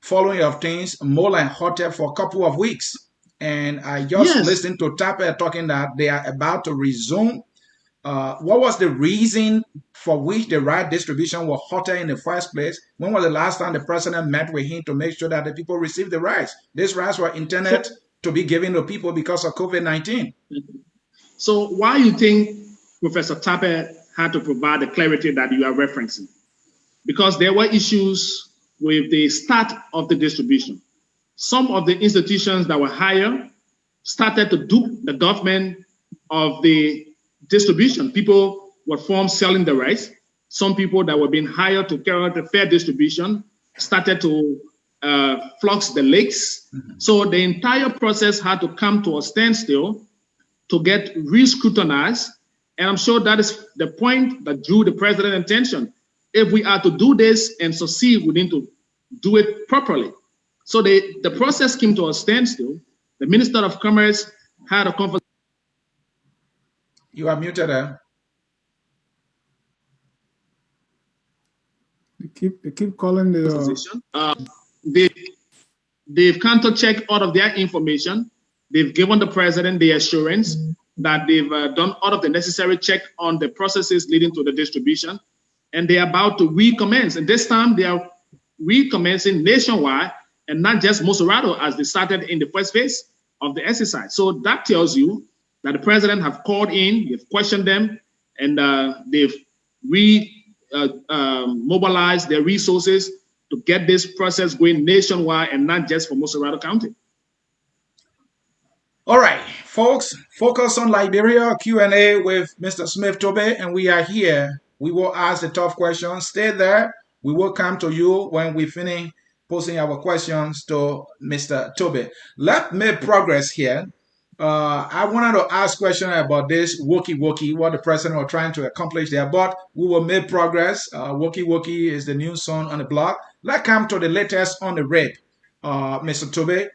following of things, more like hotel for a couple of weeks. And I just listened to Tapper talking that they are about to resume. What was the reason for which the rice distribution was hotter in the first place? When was the last time the president met with him to make sure that the people receive the rice? This rice was intended to be given to people because of COVID-19. So why you think Professor Tapper had to provide the clarity that you are referencing? Because there were issues with the start of the distribution. Some of the institutions that were higher started to dupe the government of the distribution. People were formed selling the rice. Some people that were being hired to carry out the fair distribution started to flux the lakes. So the entire process had to come to a standstill to get re-scrutinized. And I'm sure that is the point that drew the president's attention. If we are to do this and succeed, we need to do it properly. So the process came to a standstill. The Minister of Commerce had a conversation. You are muted there. They keep calling the they've counter-checked all of their information. They've given the president the assurance that they've done all of the necessary check on the processes leading to the distribution, and they're about to recommence. And this time they are recommencing nationwide and not just Moserado as they started in the first phase of the exercise. So that tells you that the president have called in, they've questioned them, and they've mobilized their resources to get this process going nationwide and not just for Moserado County. All right, folks, focus on Liberia Q&A with Mr. Smith Toby, and we are here. We will ask the tough questions. Stay there. We will come to you when we finish posing our questions to Mr. Toby. Let me progress here. I wanted to ask a question about this Woki, what the president was trying to accomplish there, but we will make progress. Woki is the new song on the block. Let's come to the latest on the rape, Mr. Toby.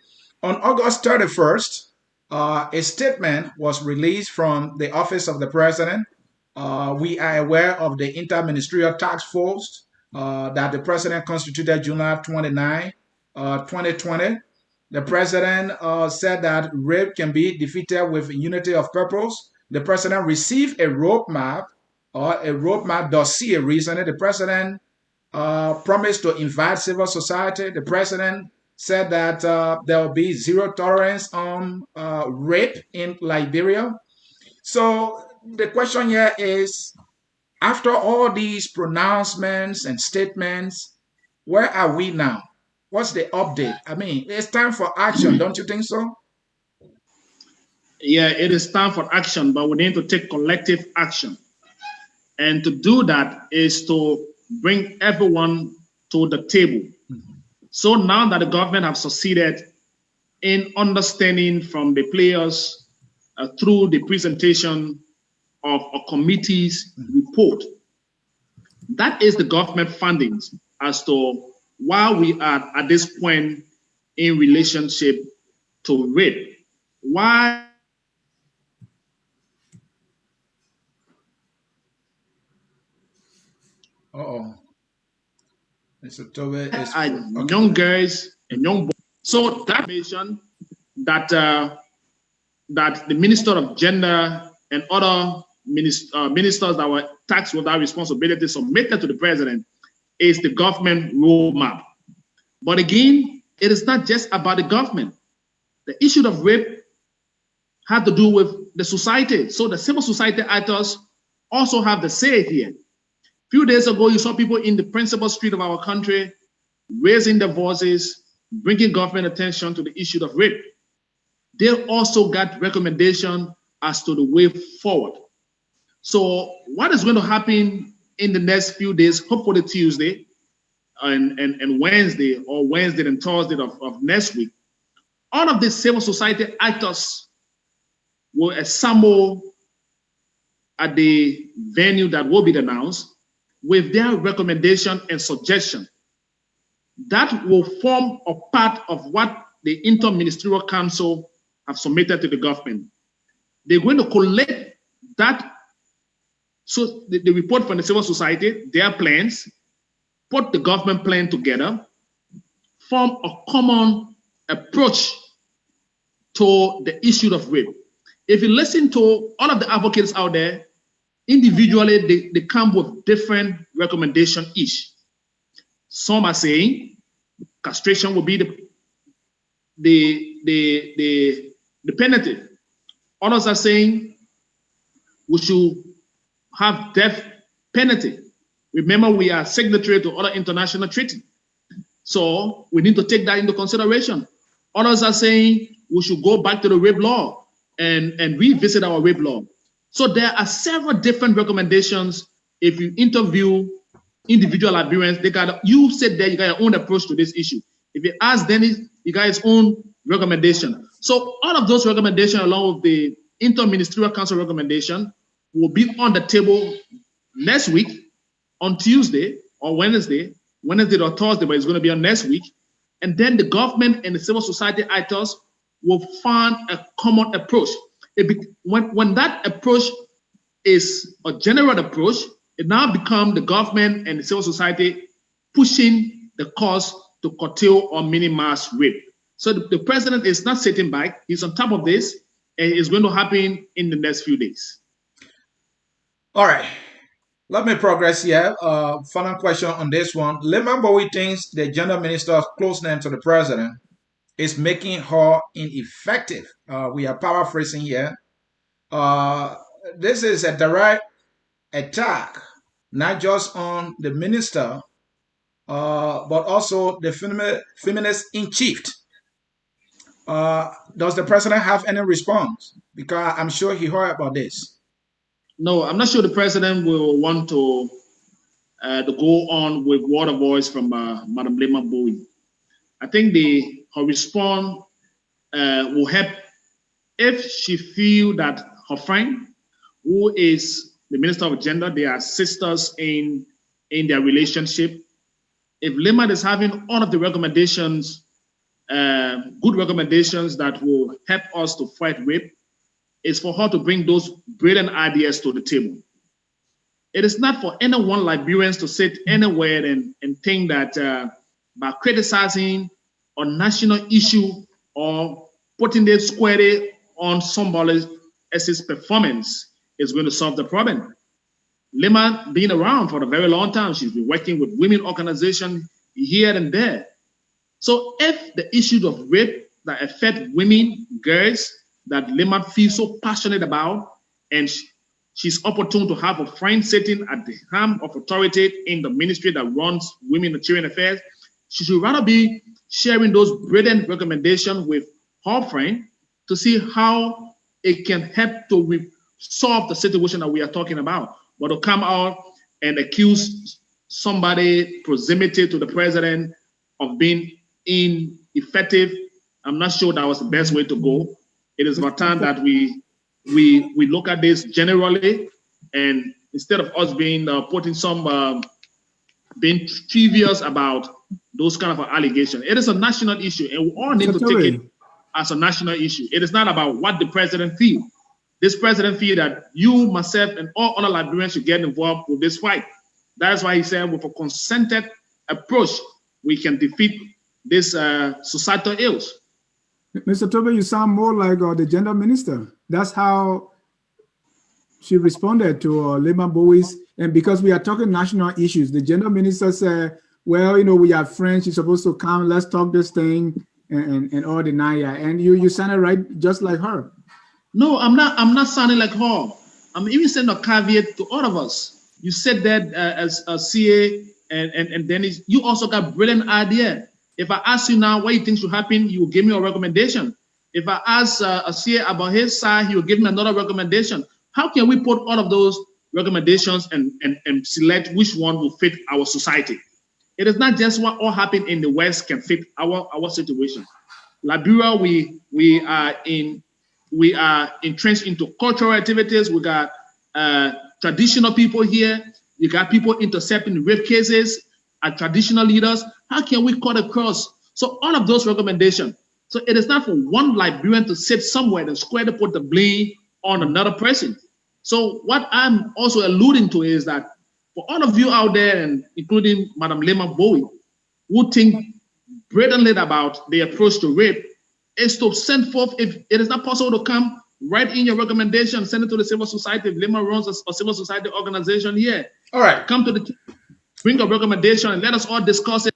On August 31st, a statement was released from the office of the president. We are aware of the interministerial task force that the president constituted July 29, 2020. The president said that rape can be defeated with unity of purpose. The president received a roadmap or a roadmap dossier recently. The president promised to invite civil society. The president said that there will be zero tolerance on rape in Liberia. So the question here is, after all these pronouncements and statements, where are we now? What's the update? I mean, it's time for action, don't you think so? Yeah, it is time for action, but we need to take collective action. And to do that is to bring everyone to the table. So now that the government have succeeded in understanding from the players through the presentation of a committee's report, that is the government findings as to why we are at this point in relationship to rape. Why Mr. Toby is young girls and young boys. So that information that that the Minister of Gender and other ministers that were tasked with that responsibility submitted to the president is the government roadmap. But again, it is not just about the government. The issue of rape had to do with the society. So the civil society actors also have the say here. A few days ago, you saw people in the principal street of our country raising their voices, bringing government attention to the issue of rape. They also got recommendation as to the way forward. So what is going to happen in the next few days, hopefully Tuesday and Wednesday, or Wednesday and Thursday of next week, all of these civil society actors will assemble at the venue that will be announced with their recommendation and suggestion. That will form a part of what the Interministerial Council have submitted to the government. They're going to collect that, so the report from the civil society, their plans, put the government plan together, form a common approach to the issue of rape. If you listen to all of the advocates out there, individually, they come with different recommendations each. Some are saying castration will be the penalty. Others are saying we should have death penalty. Remember, we are signatory to other international treaties, so we need to take that into consideration. Others are saying we should go back to the rape law and revisit our rape law. So there are several different recommendations. If you interview individual Liberians, you said that you got your own approach to this issue. If you ask Dennis, you got his own recommendation. So all of those recommendations, along with the Interministerial Council recommendation, will be on the table next week on Tuesday or Wednesday or Thursday, but it's going to be on next week. And then the government and the civil society actors will find a common approach. When that approach is a general approach, it now becomes the government and the civil society pushing the cause to curtail or minimize rape. So the president is not sitting back. He's on top of this, and it's going to happen in the next few days. All right. Let me progress here. Final question on this one. Lema Bowie thinks the gender minister's closeness to the president is making her ineffective. We are paraphrasing here. This is a direct attack, not just on the minister, but also the feminist in chief. Does the president have any response? Because I'm sure he heard about this. No, I'm not sure the president will want to go on with water voice from Madam Lema Bowie. I think her response will help if she feel that her friend, who is the Minister of Gender, they are sisters in their relationship. If Lema is having all of the recommendations, good recommendations that will help us to fight rape, is for her to bring those brilliant ideas to the table. It is not for any one Liberians to sit anywhere and think that by criticizing a national issue or putting it squarely on somebody else's performance is going to solve the problem. Lima been around for a very long time. She's been working with women organizations here and there. So if the issues of rape that affect women, girls, that Lima feels so passionate about, and she's opportune to have a friend sitting at the helm of authority in the ministry that runs women and children affairs, she should rather be sharing those brilliant recommendations with her friend to see how it can help to solve the situation that we are talking about. But to come out and accuse somebody proximity to the president of being ineffective, I'm not sure that was the best way to go. It is about time that we look at this generally, and instead of us being putting some being trivial about those kind of allegations. It is a national issue, and we all need to take it as a national issue. It is not about what the president feels. This president feels that you, myself, and all other Liberians should get involved with this fight. That is why he said with a concerted approach, we can defeat this societal ills. Mr. Toby, you sound more like the gender minister. That's how she responded to Lima Bowie's. And because we are talking national issues, the gender minister said, well, you know, we are friends. You're supposed to come. Let's talk this thing and all deny it. And you sounded right just like her. No, I'm not sounding like her. I'm even saying a caveat to all of us. You said that as a CA, and then you also got brilliant idea. If I ask you now what you think should happen, you will give me a recommendation. If I ask a CA about his side, he will give me another recommendation. How can we put all of those recommendations and select which one will fit our society? It is not just what all happened in the West can fit our situation. Liberia, we are entrenched into cultural activities. We got traditional people here. You got people intercepting rape cases and traditional leaders. How can we cut across? So all of those recommendations. So it is not for one Liberian to sit somewhere and squarely put the blame on another person. So what I'm also alluding to is that for all of you out there, and including Madam Lima Bowie, who think brilliantly about the approach to rape, is to send forth, if it is not possible to come, write in your recommendation, send it to the civil society. If Lima runs a civil society organization here, all right, come to the, bring a recommendation and let us all discuss it.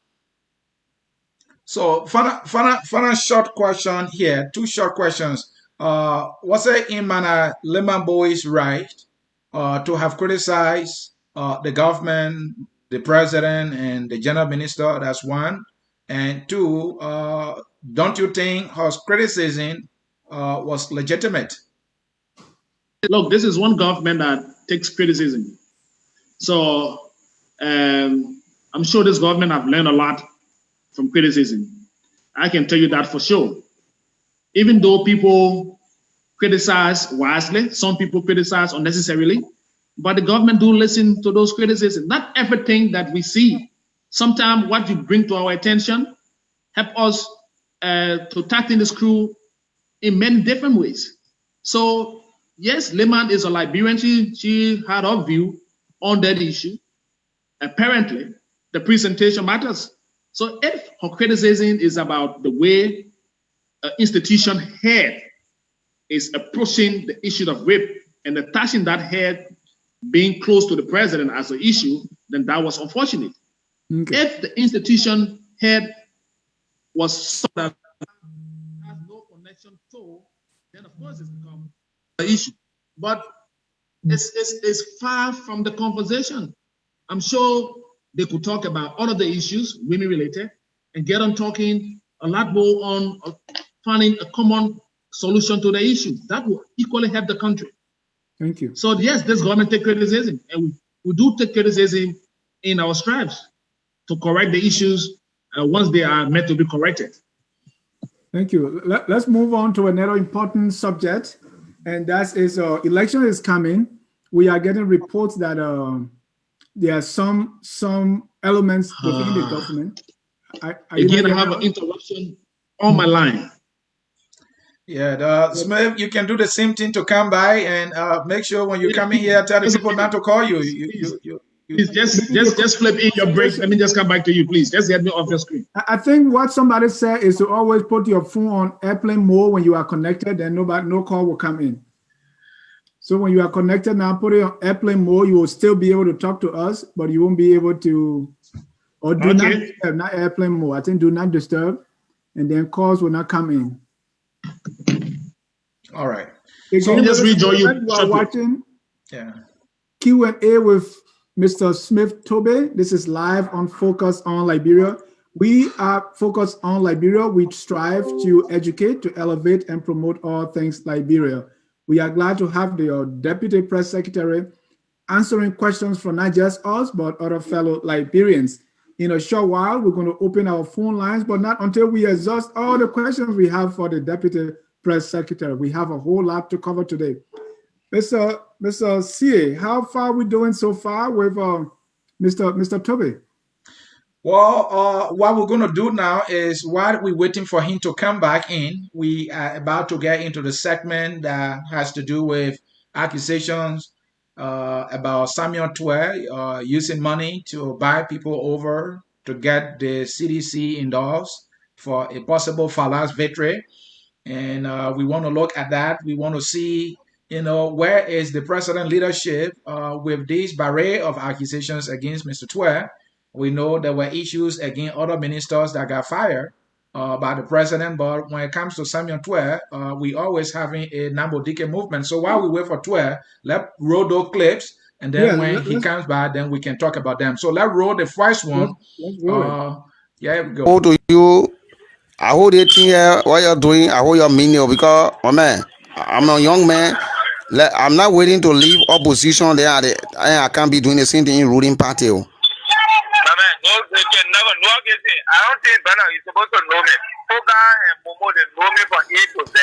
So, final short question here, two short questions. Was it in Lima Bowie's right to have criticized the government, the president, and the general minister? That's one. And two, don't you think her criticism was legitimate? Look, this is one government that takes criticism. So I'm sure this government have learned a lot from criticism. I can tell you that for sure. Even though people criticize wisely, some people criticize unnecessarily, but the government do listen to those criticisms. Not everything that we see. Sometimes what you bring to our attention help us to tighten the screw in many different ways. So yes, Lima is a Liberian. She had her view on that issue. Apparently, the presentation matters. So if her criticism is about the way an institution head is approaching the issue of rape and attaching that head being close to the president as an issue, then that was unfortunate. Okay. If the institution head was that has no connection to, then of course it's become an issue. But it's far from the conversation. I'm sure they could talk about all of the issues, women related, and get on talking a lot more on finding a common solution to the issue. That will equally help the country. Thank you. So yes, this government take criticism, and we do take criticism in our strives to correct the issues once they are meant to be corrected. Thank you. Let's move on to another important subject, and that is election is coming. We are getting reports that there are some elements within the government. Again, I have an interruption on my line. Yeah, Smith, you can do the same thing to come by and make sure when you come in here, tell the Just a people not minute. to call you. Please, just flip in your break. Let me just come back to you, please. Just get me off your screen. I think what somebody said is to always put your phone on airplane mode when you are connected, then no call will come in. So when you are connected now, put it on airplane mode, you will still be able to talk to us, but you won't be able to, or do not disturb, not airplane mode. I think do not disturb, and then calls will not come in. All right. Again, So just rejoin you. You are watching Yeah. Q&A with Mr. Smith Toby. This is live on Focus on Liberia. We are focused on Liberia. We strive to educate, to elevate, and promote all things Liberia. We are glad to have the Deputy Press Secretary answering questions from not just us, but other fellow Liberians. In a short while, we're going to open our phone lines, but not until we exhaust all the questions we have for the Deputy Press Secretary. We have a whole lot to cover today. Mr. CA, how far are we doing so far with Mr. Toby? Well, what we're going to do now is while we're waiting for him to come back in, we are about to get into the segment that has to do with accusations about Samuel Twe using money to buy people over to get the CDC endorsed for a possible Falas victory. And we want to look at that. We want to see, where is the president leadership with this barrage of accusations against Mr. Twe. We know there were issues against other ministers that got fired by the president, but when it comes to Samuel Twe, we always having a Nambodike movement. So while we wait for Twe, let's roll those clips, and then when he comes back, then we can talk about them. So let's roll the first one. Here we go. How to you? I hold it here. What you're doing? I hold your menu because, oh man, I'm a young man. I'm not waiting to leave opposition there. I can't be doing the same thing in ruling party. No, they can never know anything. I don't think Bernard is supposed to know me. Poga and Momo, they know me from A to Z.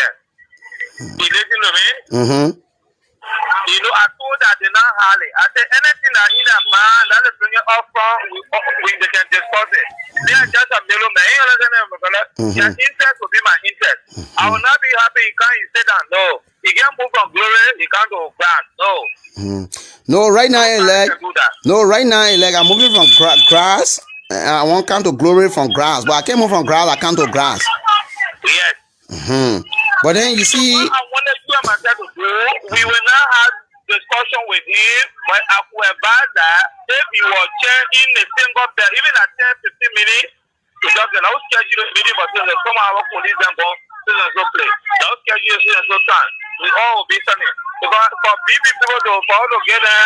You listen to me? Mm-hmm. I told that they're not Harley. I said anything that in a man that is bringing up from, they can discuss it. They are just a middleman. Their interest will be my interest. I will not be happy you can't sit down. No. You can't move from glory, you can't go back. No. No, right now, I'm moving from grass. I won't come to glory from grass, but I can't move from grass. I come to grass. Yes. But then you see, what I wanted you and myself to do, we will now have discussion with him when I could advise that if you were changing a single bell, even at 10, 15 minutes, because I will schedule a meeting for some our police and go so play. I will schedule a so time. We all will be sunny. Because for people to follow together,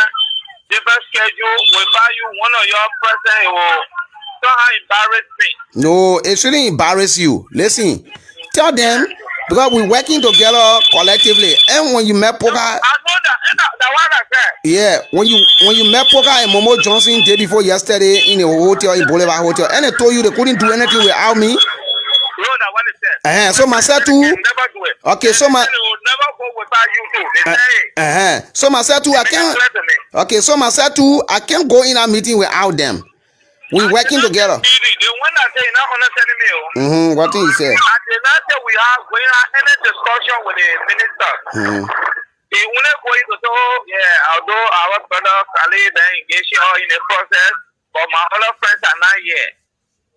different schedule, without you, one of your person, it will somehow embarrass me. no, it shouldn't embarrass you. Listen, tell them. Because we're working together collectively, and when you met Poga, I know that one I said. Yeah, when you met Poga and Momo Johnson day before yesterday in a hotel in Boulevard Hotel, and they told you they couldn't do anything without me. No, that one is said. So myself too. Never do it. Okay, so my. They will never go without you too. They say. So myself too, I can't. Okay, so myself too, I can't go in a meeting without them. We're working together. The one that say not understanding me. What thing you say? I did not say we have any discussion with the minister. He will not go into although our brother Ali then engaging her in the process, but my other friends are not here.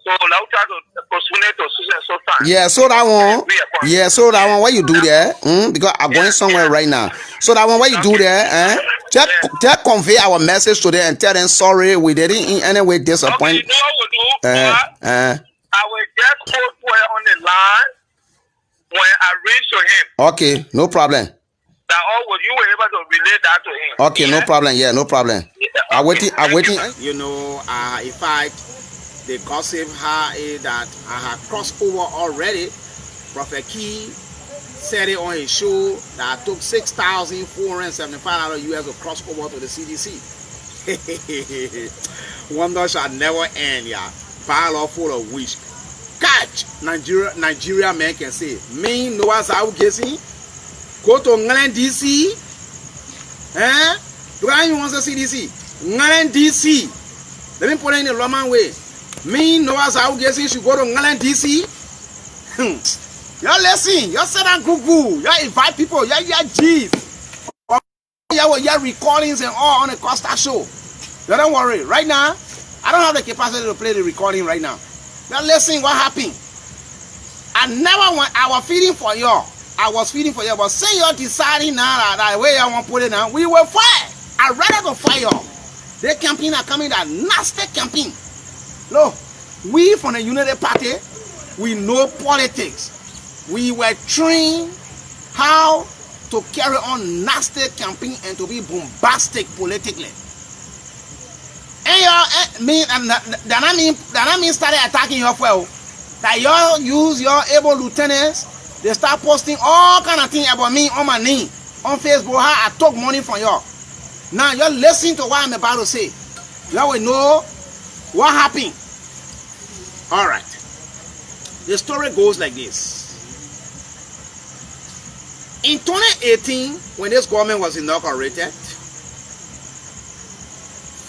So now try to postpone it to so time. Yeah, so that one. Yeah, so that one. What you do there? Because I'm going somewhere right now. So that one. What you do there? Just convey our message to them and tell them sorry we didn't in any way disappoint. Okay, you know what we'll do? I will just put her on the line when I reach to him. Okay, no problem. That all you were able to relay that to him. Okay, no problem. Yeah, no problem. Yeah, okay. I'm waiting. You know, in fact, the gossip is that I had crossed over already. Prophet Key said it on his show that I took $6,475 US to cross over to the CDC. Wonder shall never end, yeah. Pile full of wish. Catch! Nigeria man can say, me know as I will guessing. Go to England, DC. Do I want to CDC? England, DC. Let me put it in the Roman way. Me know as I will guessing should go to England, DC. You listen. You sit down Google. You invite people. You G's. You recordings and all on the Costa show. You don't worry. Right now, I don't have the capacity to play the recording right now. You listen what happened. I was feeding for you. I was feeding for you. But say you're deciding now that way I want to put it now, we will fight. I'd rather go fight you. The campaign are coming, that nasty campaign. Look, we from the Unity Party, we know politics. We were trained how to carry on nasty campaign and to be bombastic politically. And that mean started attacking your well. That y'all use your able lieutenants, they start posting all kind of things about me on my name on Facebook. How I took money from y'all. Now you're listening to what I'm about to say. Y'all will know what happened. All right. The story goes like this. In 2018, when this government was inaugurated,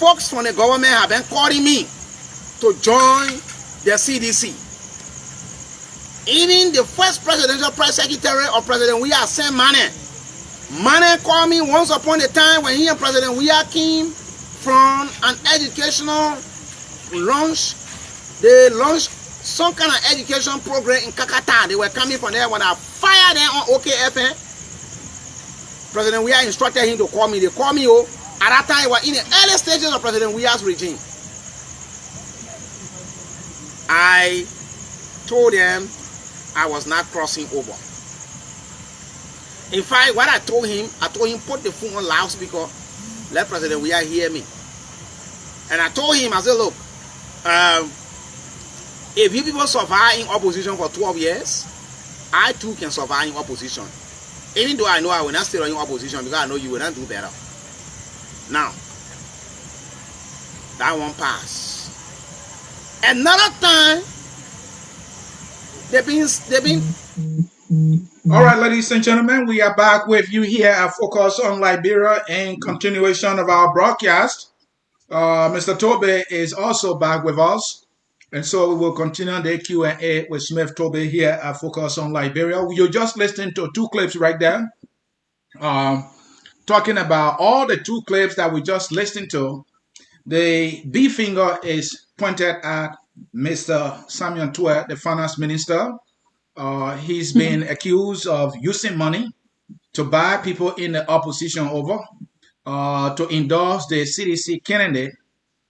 folks from the government have been calling me to join the CDC. Even the first presidential press secretary of President Weah sent Mane. Mane called me once upon a time when he and President Weah came from an educational launch. They launched some kind of education program in Kakata. They were coming from there when I fired them on OKFN. President Weah instructed him to call me. They called me. At that time, we were in the early stages of President Weah's regime. I told them I was not crossing over. In fact, what I told him put the phone on loudspeaker, let President Weah hear me. And I told him, I said, look, if you people survive in opposition for 12 years, I too can survive in opposition. Even though I know I will not stay in opposition because I know you will not do better. Now, that won't pass. Another time, they've been. All right, ladies and gentlemen, we are back with you here at Focus on Liberia in continuation of our broadcast. Mr. Toby is also back with us. And so we will continue the Q&A with Smith Toby here at Focus on Liberia. You just listened to two clips right there. Talking about all the two clips that we just listened to. The B finger is pointed at Mr. Samuel Tue, the finance minister. He's been accused of using money to buy people in the opposition over, to endorse the CDC candidate.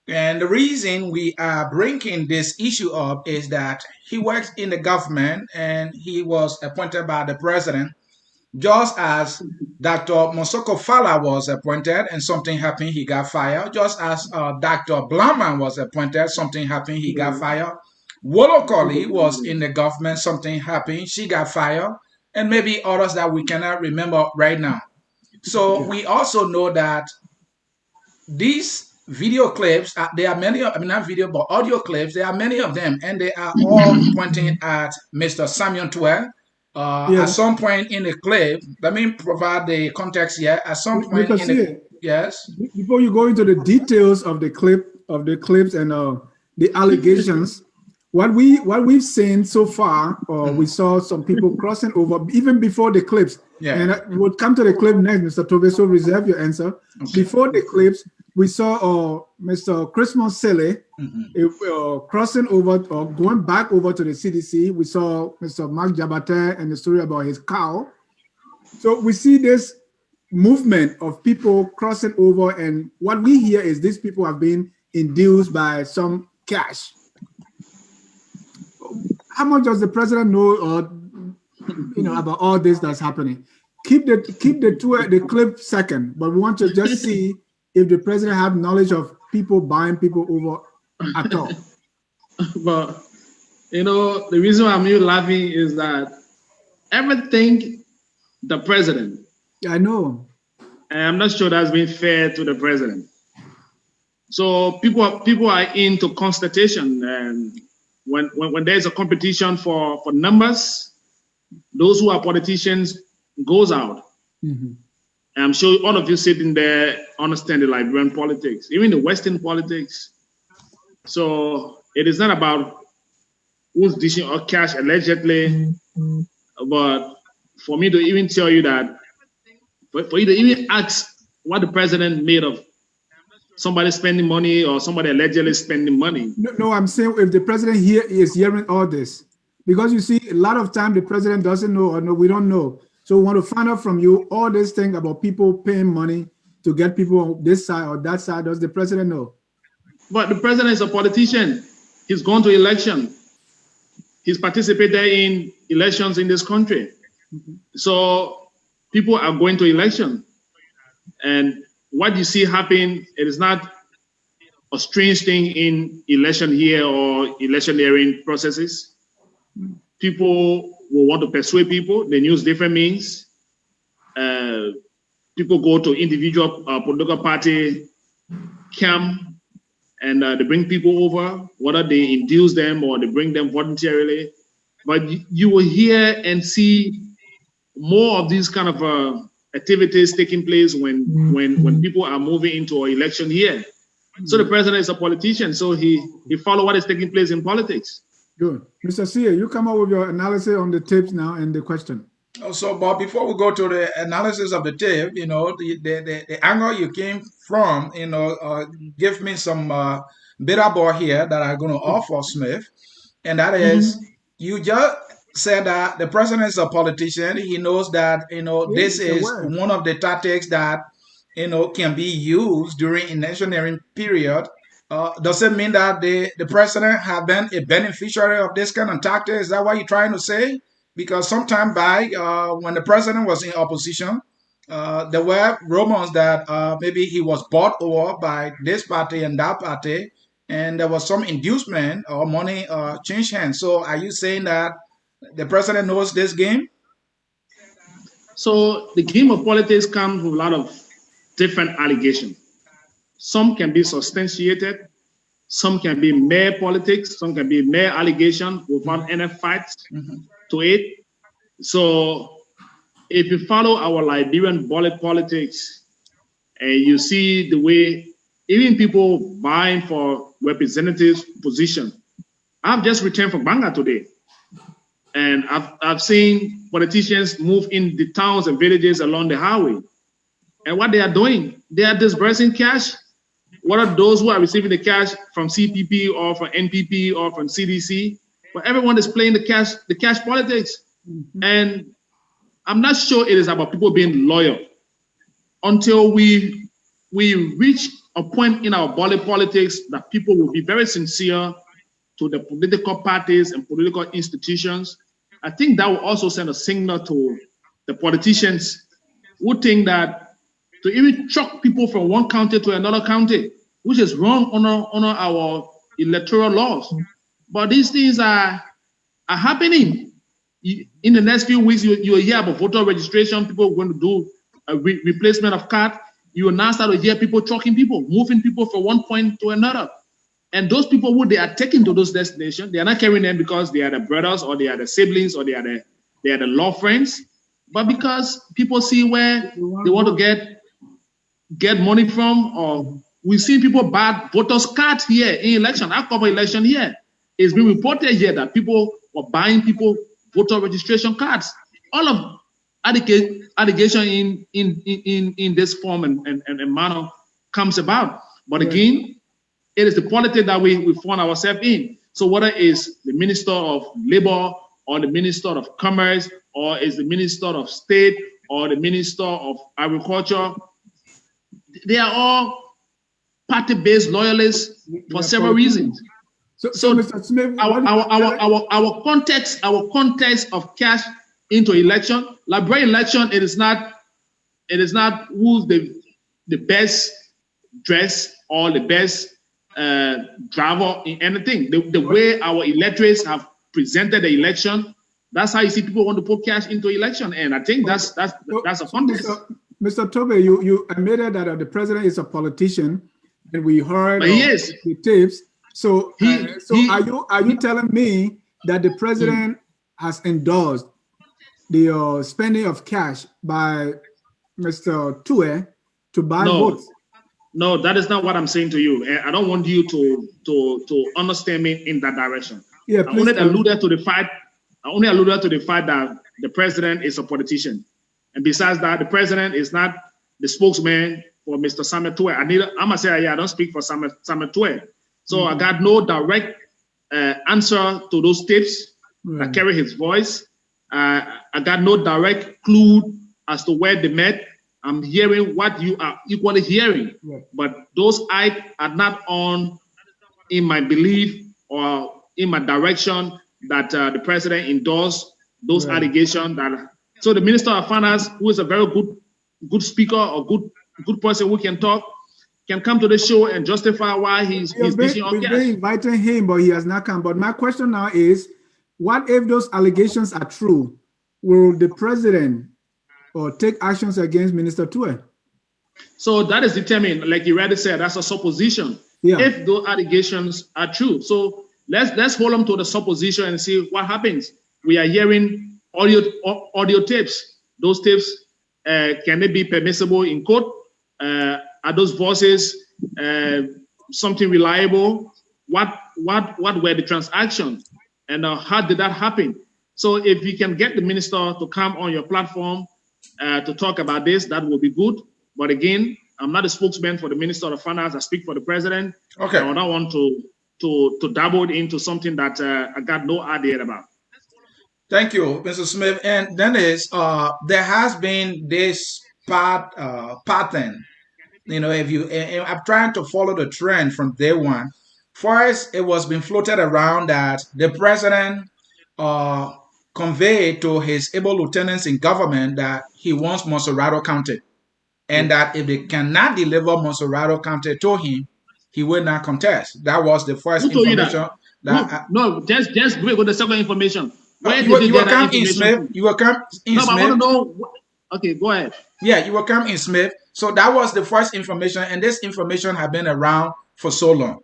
And the reason we are bringing this issue up is that he works in the government and he was appointed by the president, just as Dr. Mosoko Fala was appointed and something happened, he got fired. Just as Dr. Blaman was appointed, something happened, he got fired. Wolokoli was in the government, something happened, she got fired. And maybe others that we cannot remember right now. So we also know that these video clips, there are many, not video, but audio clips, there are many of them, and they are all pointing at Mr. Samuel Tue. At some point in the clip, let me provide the context here. At some point in the yes. Before you go into the details of the clips and the allegations, what we've seen so far, we saw some people crossing over even before the clips. Yeah. And we'll come to the clip next, Mr. Toby. So reserve your answer. Okay. Before the clips, we saw Mr. Christmas Sele crossing over or going back over to the CDC. We saw Mr. Mark Jabate and the story about his cow. So we see this movement of people crossing over, and what we hear is these people have been induced by some cash. How much does the president know, or about all this that's happening? Keep the clip second, but we want to just see if the president have knowledge of people buying people over at all. But the reason why I'm laughing is that everything the president. I know. And I'm not sure that's been fair to the president. So people are into constatation, and when there's a competition for numbers, those who are politicians goes out. Mm-hmm. And I'm sure all of you sitting there understand the Liberian politics, even the Western politics. So it is not about who's dishing out cash allegedly. Mm-hmm. But for me to even tell you that, for you to even ask what the president made of somebody spending money or somebody allegedly spending money. No, I'm saying if the president here is hearing all this, because you see, a lot of time the president doesn't know, or no, we don't know. So we want to find out from you all this thing about people paying money to get people on this side or that side. Does the president know? But the president is a politician. He's gone to election. He's participated in elections in this country. So people are going to election. And what you see happen, it is not a strange thing in election here or electioneering processes. People will want to persuade people. They use different means. People go to individual political party camp and they bring people over, whether they induce them or they bring them voluntarily. But you will hear and see more of these kind of activities taking place when people are moving into an election year. So the president is a politician, so he follow what is taking place in politics. Good. Mr. Sia, you come up with your analysis on the tapes now and the question. So, but before we go to the analysis of the tape, you know, the angle you came from, you know, give me some bitter ball here that I'm going to offer Smith, and that is, you just said that the president is a politician. He knows that, you know, this is one of the tactics that, you know, can be used during electioneering period. Does it mean that the president have been a beneficiary of this kind of tactic? Is that what you're trying to say? Because sometime back, when the president was in opposition, there were rumors that maybe he was bought over by this party and that party, and there was some inducement or money changed hands. So are you saying that the president knows this game? So the game of politics comes with a lot of different allegations. Some can be substantiated, some can be mere politics, some can be mere allegation without any facts to it. So if you follow our Liberian politics and you see the way even people vying for representative position, I've just returned from Banga today. And I've seen politicians move in the towns and villages along the highway. And what they are doing, they are disbursing cash. What are those who are receiving the cash from CPP or from NPP or from CDC? But everyone is playing the cash politics. And I'm not sure it is about people being loyal until we reach a point in our politics that people will be very sincere to the political parties and political institutions. I think that will also send a signal to the politicians who think that to even chuck people from one county to another county, which is wrong under our electoral laws. But these things are happening. In the next few weeks, you'll hear about voter registration. People are going to do a replacement of card. You will now start to hear people chucking people, moving people from one point to another. And those people who they are taking to those destinations, they are not carrying them because they are the brothers or they are the siblings or they are the law friends, but because people see where they want to get money from. Or we've seen people buy voters cards here in election. I cover election here. It's been reported here that people were buying people voter registration cards. All of allegation in this form and manner comes about. But again, it is the politics that we find ourselves in. So whether it's the Minister of Labor or the Minister of Commerce or is the Minister of State or the Minister of Agriculture, they are all party-based loyalists for several reasons. So Mr. Smith, our context of cash into election, Liberian election, it is not who's the best dressed or the best driver in anything. The way our electorates have presented the election, that's how you see people want to put cash into election, and I think that's a context. Mr. Toby, you admitted that the president is a politician, and we heard the tapes. So, are you telling me that the president has endorsed the spending of cash by Mr. Tue to buy votes? No, that is not what I'm saying to you. I don't want you to understand me in that direction. Yeah, I only alluded to the fact I only alluded to the fact that the president is a politician. And besides that, the president is not the spokesman for Mr. Samuel Tue. I'm gonna say, yeah, I don't speak for Samuel Tue. So I got no direct answer to those tips that carry his voice. I got no direct clue as to where they met. I'm hearing what you are equally hearing, but those eyes are not on in my belief or in my direction that the president endorsed those allegations. That so the Minister of Finance, who is a very good speaker or good person who can talk, can come to the show and justify why he's dishing on gas. We've been inviting him, but he has not come. But my question now is, what if those allegations are true? Will the president or take actions against Minister Tue? So that is determined, like you already said, that's a supposition. Yeah. If those allegations are true. So let's hold on to the supposition and see what happens. We are hearing audio tapes. Those tapes, can they be permissible in court? Are those voices something reliable? What were the transactions? And how did that happen? So if you can get the minister to come on your platform to talk about this, that will be good. But again, I'm not a spokesman for the Minister of Finance. I speak for the president. Okay. I don't want to dabble into something that I got no idea about. Thank you, Mr. Smith. And then there has been this pattern. You know, I'm trying to follow the trend from day one. First, it was being floated around that the president conveyed to his able lieutenants in government that he wants Monserrato County, and that if they cannot deliver Monserrato County to him, he will not contest. That was the first information. Just wait with the second information. Where did you will come in Smith. You will come in Smith. I want to know. Okay, go ahead. Yeah, you will come in Smith. So that was the first information, and this information had been around for so long.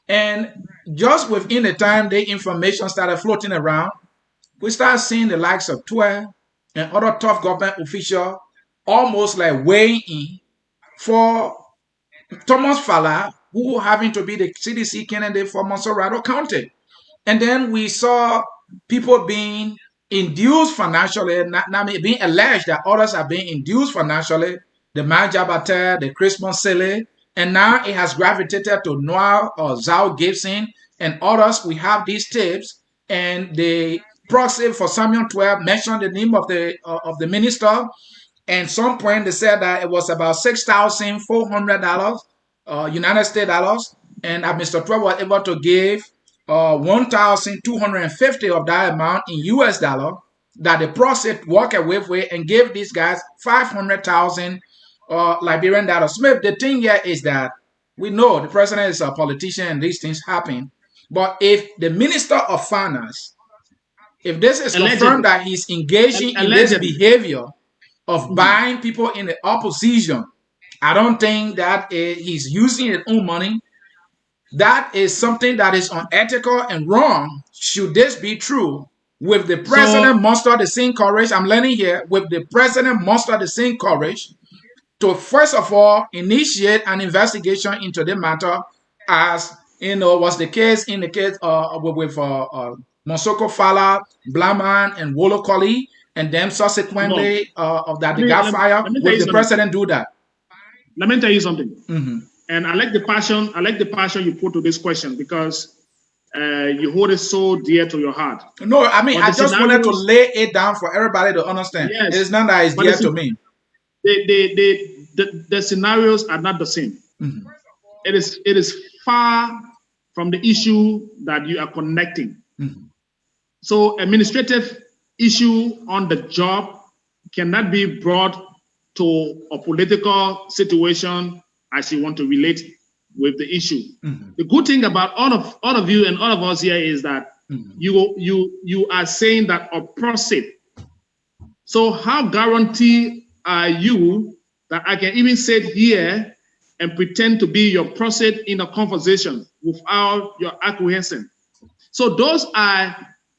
And just within the time the information started floating around, we started seeing the likes of Tue and other tough government officials almost like weighing in for Thomas Fala, who happened to be the CDC candidate for Monserrato County. And then we saw people being induced financially, being alleged that others are being induced financially, the Manjabata, the Christmas Sele, and now it has gravitated to Noah or Zhao Gibson and others. We have these tapes, and the proxy for Samuel 12 mentioned the name of the minister. And some point they said that it was about $6,400 United States dollars, and Mr. 12 was able to give 1,250 of that amount in US dollar that the proxy walked away with and gave these guys 500,000 Liberian dollars. Smith, the thing here is that we know the president is a politician and these things happen, but if the Minister of Finance, if this is confirmed that he's engaging in this behavior of buying people in the opposition, I don't think that he's using his own money. That is something that is unethical and wrong. Should this be true, with the president muster the same courage, I'm learning here, with the president muster the same courage to first of all initiate an investigation into the matter, as was the case in the case with Monsoko Fala, Blaman, and Wolokoli, and then subsequently that they got fired. Will the president do that? Let me tell you something. And I like the passion. I like the passion you put to this question, because you hold it so dear to your heart. No, I mean, I just wanted to lay it down for everybody to understand. Yes, it's not that it's dear to me. The scenarios are not the same. It is far from the issue that you are connecting. So administrative issue on the job cannot be brought to a political situation as you want to relate with the issue. The good thing about all of you and all of us here is that you are saying that a process. So how guaranteed are you that I can even sit here and pretend to be your process in a conversation without your acquiescence? So those are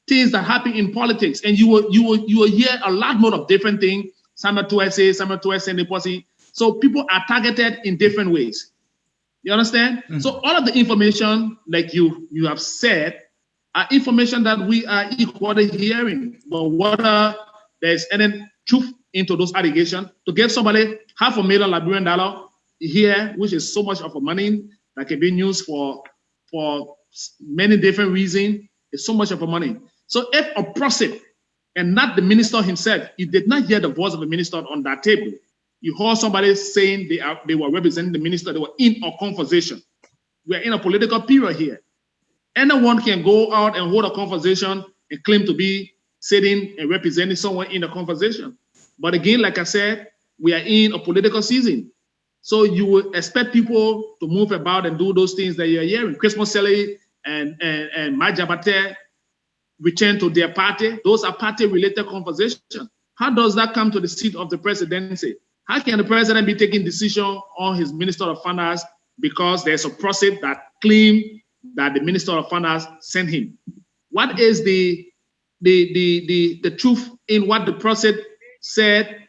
things that happen in politics, and you will hear a lot more of different things. Some are to say, the policy. So people are targeted in different ways. You understand? So all of the information, like you have said, are information that we are equally hearing. But whether there's any truth into those allegations, to give somebody $500,000 Liberian here, which is so much of a money that can be used for many different reasons, it's so much of a money. So if a prosecutor and not the minister himself, you did not hear the voice of the minister on that table. You heard somebody saying they were representing the minister, they were in a conversation. We are in a political period here. Anyone can go out and hold a conversation and claim to be sitting and representing someone in a conversation. But again, like I said, we are in a political season. So you would expect people to move about and do those things that you're hearing. Christmas Sally and Majabate return to their party. Those are party-related conversations. How does that come to the seat of the presidency? How can the president be taking decision on his Minister of Finance because there's a process that claim that the Minister of Finance sent him? What is the truth in what the process said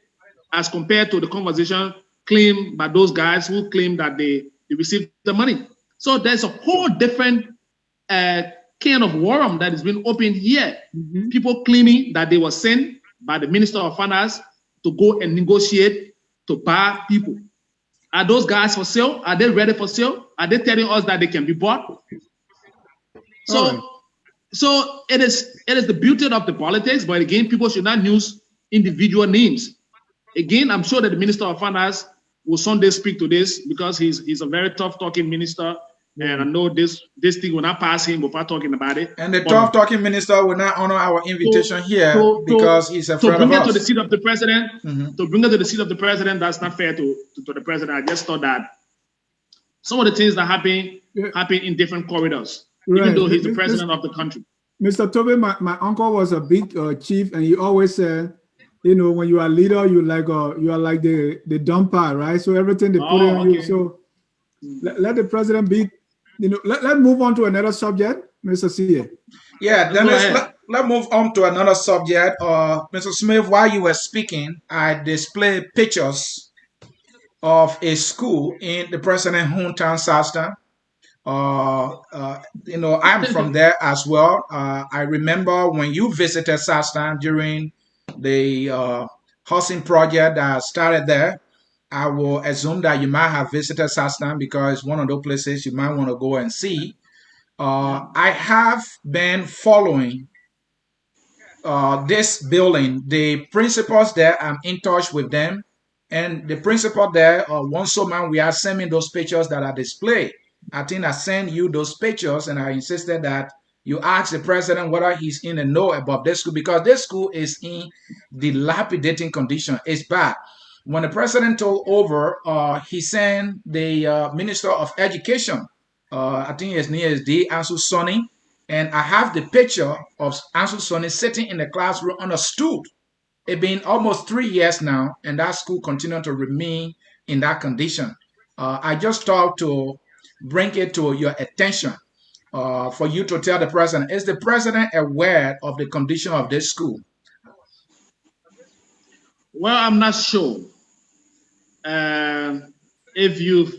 as compared to the conversation claimed by those guys who claim that they received the money? So there's a whole different can of worm that has been opened here. Mm-hmm. People claiming that they were sent by the Minister of Finance to go and negotiate to buy people. Are those guys for sale? Are they ready for sale? Are they telling us that they can be bought? So it is the beauty of the politics, but again, people should not use individual names. Again, I'm sure that the Minister of Finance will someday speak to this because he's a very tough talking minister. And I know this thing will not pass him without talking about it. And the tough talking minister will not honor our invitation because he's afraid of us. To bring it to the seat of the president, that's not fair to the president. I just thought that some of the things that happen in different corridors, even though he's the president of the country. Mr. Toby, my uncle was a big chief, and he always said, you know, when you are a leader, you are like the dumper, right? So everything they put on you. So let the president be. You know, let's move on to another subject, Mr. C. Yeah, Dennis, let's move on to another subject. Mr. Smith, while you were speaking, I displayed pictures of a school in the President hometown, Southtown. You know, I'm from there as well. I remember when you visited Southtown during the housing project that started there. I will assume that you might have visited Southtown because it's one of those places you might want to go and see. I have been following this building. The principals there, I'm in touch with them. And the principal there, once a month, we are sending those pictures that are displayed. I think I sent you those pictures and I insisted that you ask the president whether he's in the know about this school because this school is in dilapidating condition. It's bad. When the president took over, he sent the Minister of Education, I think his name is D. Ansu Sonny, and I have the picture of Ansu Sonny sitting in the classroom on a stool. It's been almost 3 years now, and that school continued to remain in that condition. I just thought to bring it to your attention for you to tell the president. Is the president aware of the condition of this school? Well, I'm not sure. If you've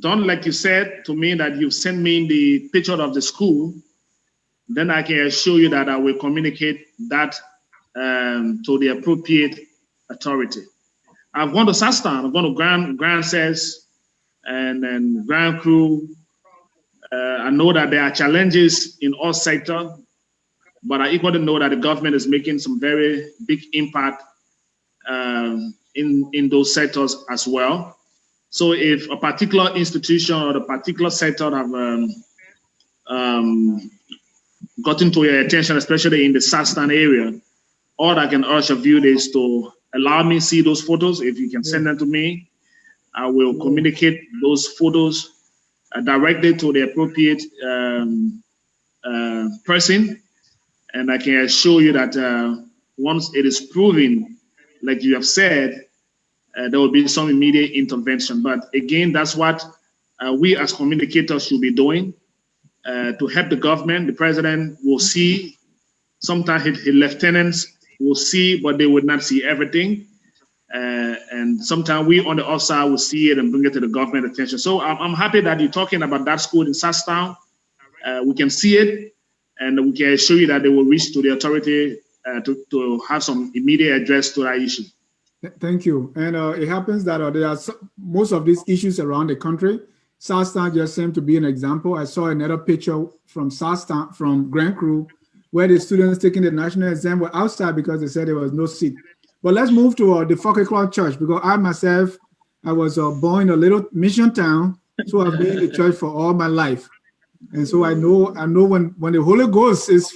done like you said to me that you've sent me the picture of the school, then I can assure you that I will communicate that to the appropriate authority. I've gone to Southtown, I've gone to Grand Cess and then Grand Crew. I know that there are challenges in all sectors, but I equally know that the government is making some very big impact in those sectors as well. So if a particular institution or a particular sector have gotten to your attention, especially in the Southtown area, all I can urge of you is to allow me see those photos. If you can send them to me, I will communicate those photos directly to the appropriate person. And I can assure you that once it is proven, like you have said, there will be some immediate intervention. But again, that's what we as communicators should be doing to help the government. The president will see, sometimes his lieutenants will see, but they would not see everything. And sometimes we on the outside will see it and bring it to the government attention. So I'm happy that you're talking about that school in Southtown. We can see it. and we can assure you that they will reach to the authority to have some immediate address to that issue. Thank you. And it happens that there are most of these issues around the country. Southtown just seemed to be an example. I saw another picture from Southtown, from Grand Crew, where the students taking the national exam were outside because they said there was no seat. But let's move to the Fokker Club Church, because I myself, I was born in a little mission town, so I've been in the church for all my life. And so I know when the Holy Ghost is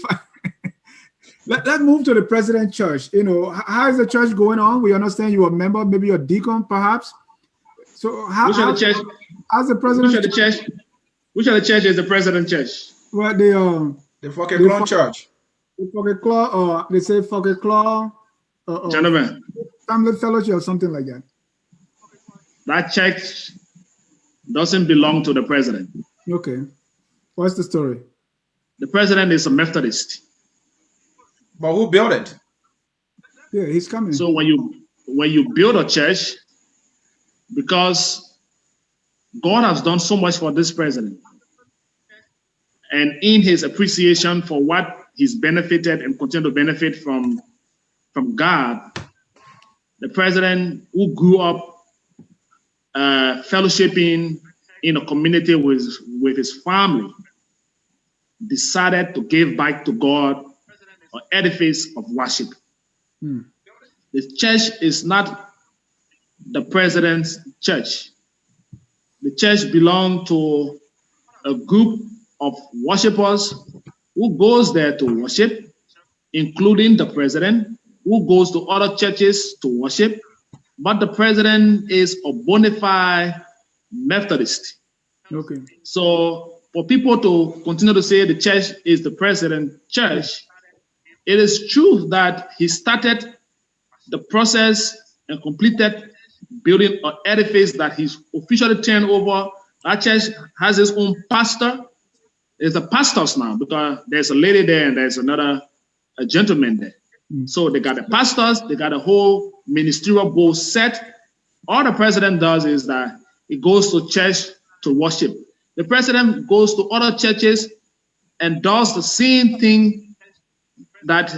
Let's move to the President Church. You know, how is the church going on? We understand you're a member, maybe a deacon, perhaps. So how's the President? Which of the church is the President Church? Well, the Fokker Club Church. The Fokker Club, or they say Fokker Club, Gentlemen, Family Fellowship or something like that. That church doesn't belong to the president. Okay, what's the story? The president is a Methodist. But who built it? Yeah, he's coming. So when you build a church, because God has done so much for this president, and in his appreciation for what he's benefited and continue to benefit from God, the president who grew up fellowshipping in a community with his family decided to give back to God an edifice of worship. The church is not the president's church. The church belongs to a group of worshipers who goes there to worship, including the president, who goes to other churches to worship. But the president is a bona fide Methodist. Okay. So for people to continue to say the church is the president's church, it is true that he started the process and completed building an edifice that he's officially turned over. That church has its own pastor. There's a pastors now, because there's a lady there and there's a gentleman there. So they got the pastors, they got a whole ministerial board set. All the president does is that he goes to church to worship. The president goes to other churches and does the same thing that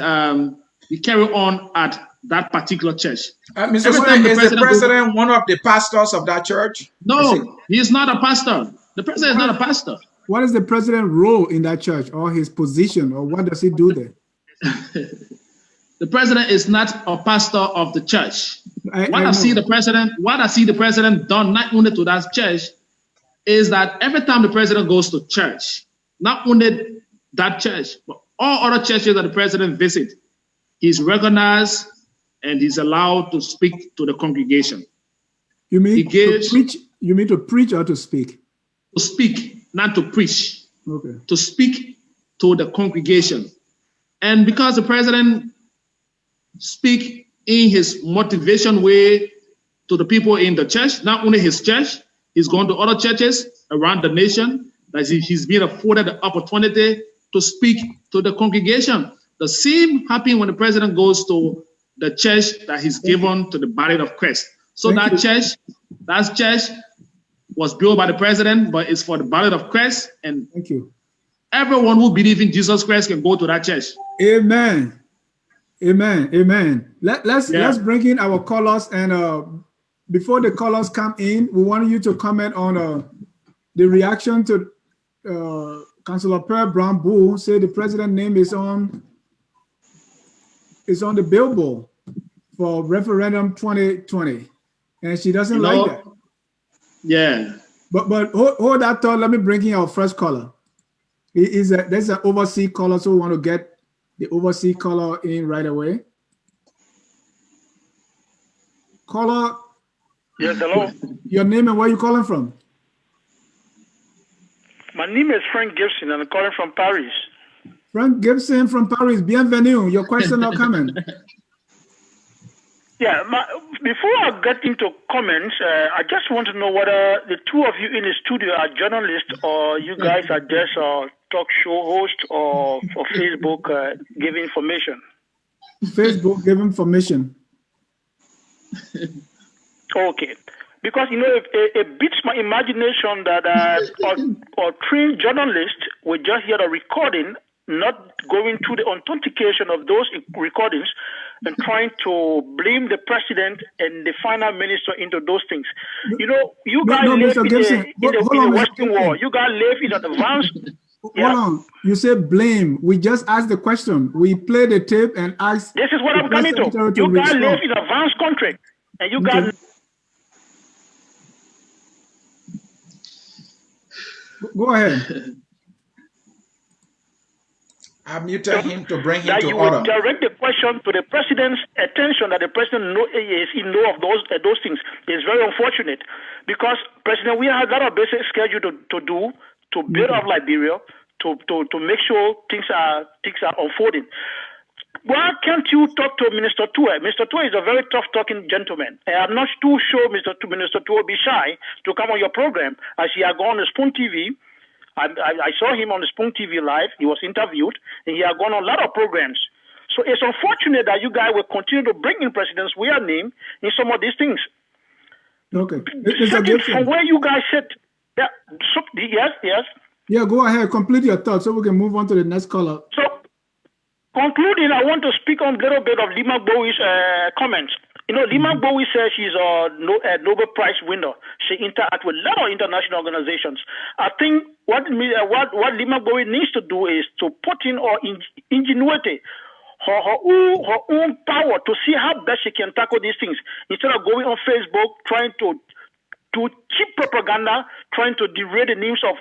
he carry on at that particular church. Mr. Smith, is the president one of the pastors of that church? No, he's not a pastor. The president is not a pastor. What is the president's role in that church, or his position, or what does he do there? The president is not a pastor of the church. What I see the president done not only to that church is that every time the president goes to church, not only that church, but all other churches that the president visits, he's recognized and he's allowed to speak to the congregation. You mean to preach? You mean to preach or to speak? To speak, not to preach. Okay. To speak to the congregation. And because the president speak in his motivation way to the people in the church, not only his church, he's gone to other churches around the nation, that he's been afforded the opportunity to speak to the congregation. The same happens when the president goes to the church that he's given to the body of Christ. So that church was built by the president, but it's for the body of Christ. And thank you. Everyone who believes in Jesus Christ can go to that church. Amen. Amen. Amen. Let's bring in our callers, and before the callers come in, we want you to comment on the reaction to Councillor Pearl Brown Bull. Say the president's name is on the billboard for referendum 2020, and she doesn't like that. Yeah. But hold that thought. Let me bring in our first caller. There's an overseas caller, so we want to get the overseas caller in right away. Caller. Yes, hello. Your name and where you calling from? My name is Frank Gibson, and I'm calling from Paris. Frank Gibson from Paris. Bienvenue. Your question or comment? Yeah, before I get into comments, I just want to know whether the two of you in the studio are journalists, or you guys are just talk show hosts, or for Facebook giving information. Facebook give information. Okay. Because, it beats my imagination that a trained journalist will just hear the recording not going through the authentication of those recordings and trying to blame the president and the finance minister into those things. You know, you guys live in the Western world. You guys live in an advanced. Hold on. You say blame. We just asked the question. We played the tape and asked. This is what I'm coming to. You guys live in an advanced country, and you guys. Go ahead. I muted him to bring him to you order. Will direct the question to the president's attention, that the president is in know of those things. It's very unfortunate because President, we have a lot of basic schedule to do to build up Liberia, to make sure things are unfolding. Why can't you talk to Minister Tour? Mr. Tour is a very tough-talking gentleman. I'm not too sure Minister Tour will be shy to come on your program, as he had gone on Spoon TV. I saw him on the Spoon TV live. He was interviewed, and he had gone on a lot of programs. So it's unfortunate that you guys will continue to bring in president's weird name in some of these things. Okay. From where you guys sit. Yeah, so, yes. Yeah, go ahead. Complete your thoughts so we can move on to the next caller. So, concluding, I want to speak on a little bit of Lima Bowie's comments. You know, Lima Bowie says she's a Nobel Prize winner. She interacts with a lot of international organizations. I think what Lima Bowie needs to do is to put in her ingenuity, her own power to see how best she can tackle these things instead of going on Facebook trying to cheap propaganda, trying to derail the names of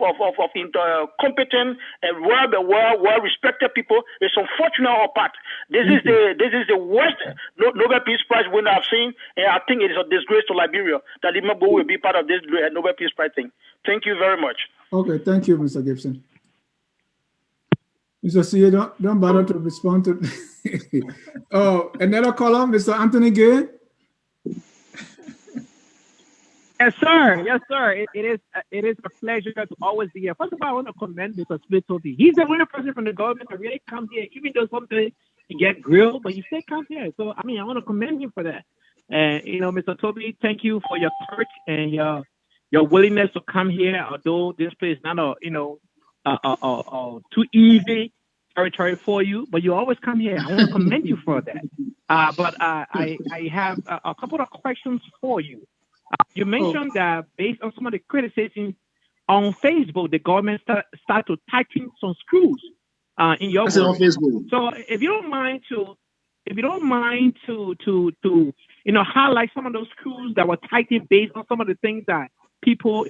competent and well-respected people. It's unfortunate on our part. This is the worst Nobel Peace Prize winner I've seen, and I think it is a disgrace to Liberia that Lima Bowie will be part of this Nobel Peace Prize thing. Thank you very much. Okay, thank you, Mr. Gibson. Mr. C, don't bother to respond to. Oh, another caller, Mr. Anthony Gay. Yes, sir. Yes, sir. It is a pleasure to always be here. First of all, I want to commend Mr. Toby. He's the only person from the government that really comes here, even though sometimes you get grilled, but you still come here. So, I mean, I want to commend him for that. And, you know, Mr. Toby, thank you for your courage and your willingness to come here, although this place is not too easy territory for you, but you always come here. I want to commend you for that. But I have a couple of questions for you. You mentioned that based on some of the criticism on Facebook, the government start to tighten some screws in your work. On Facebook. So if you don't mind to highlight some of those screws that were tightened based on some of the things that people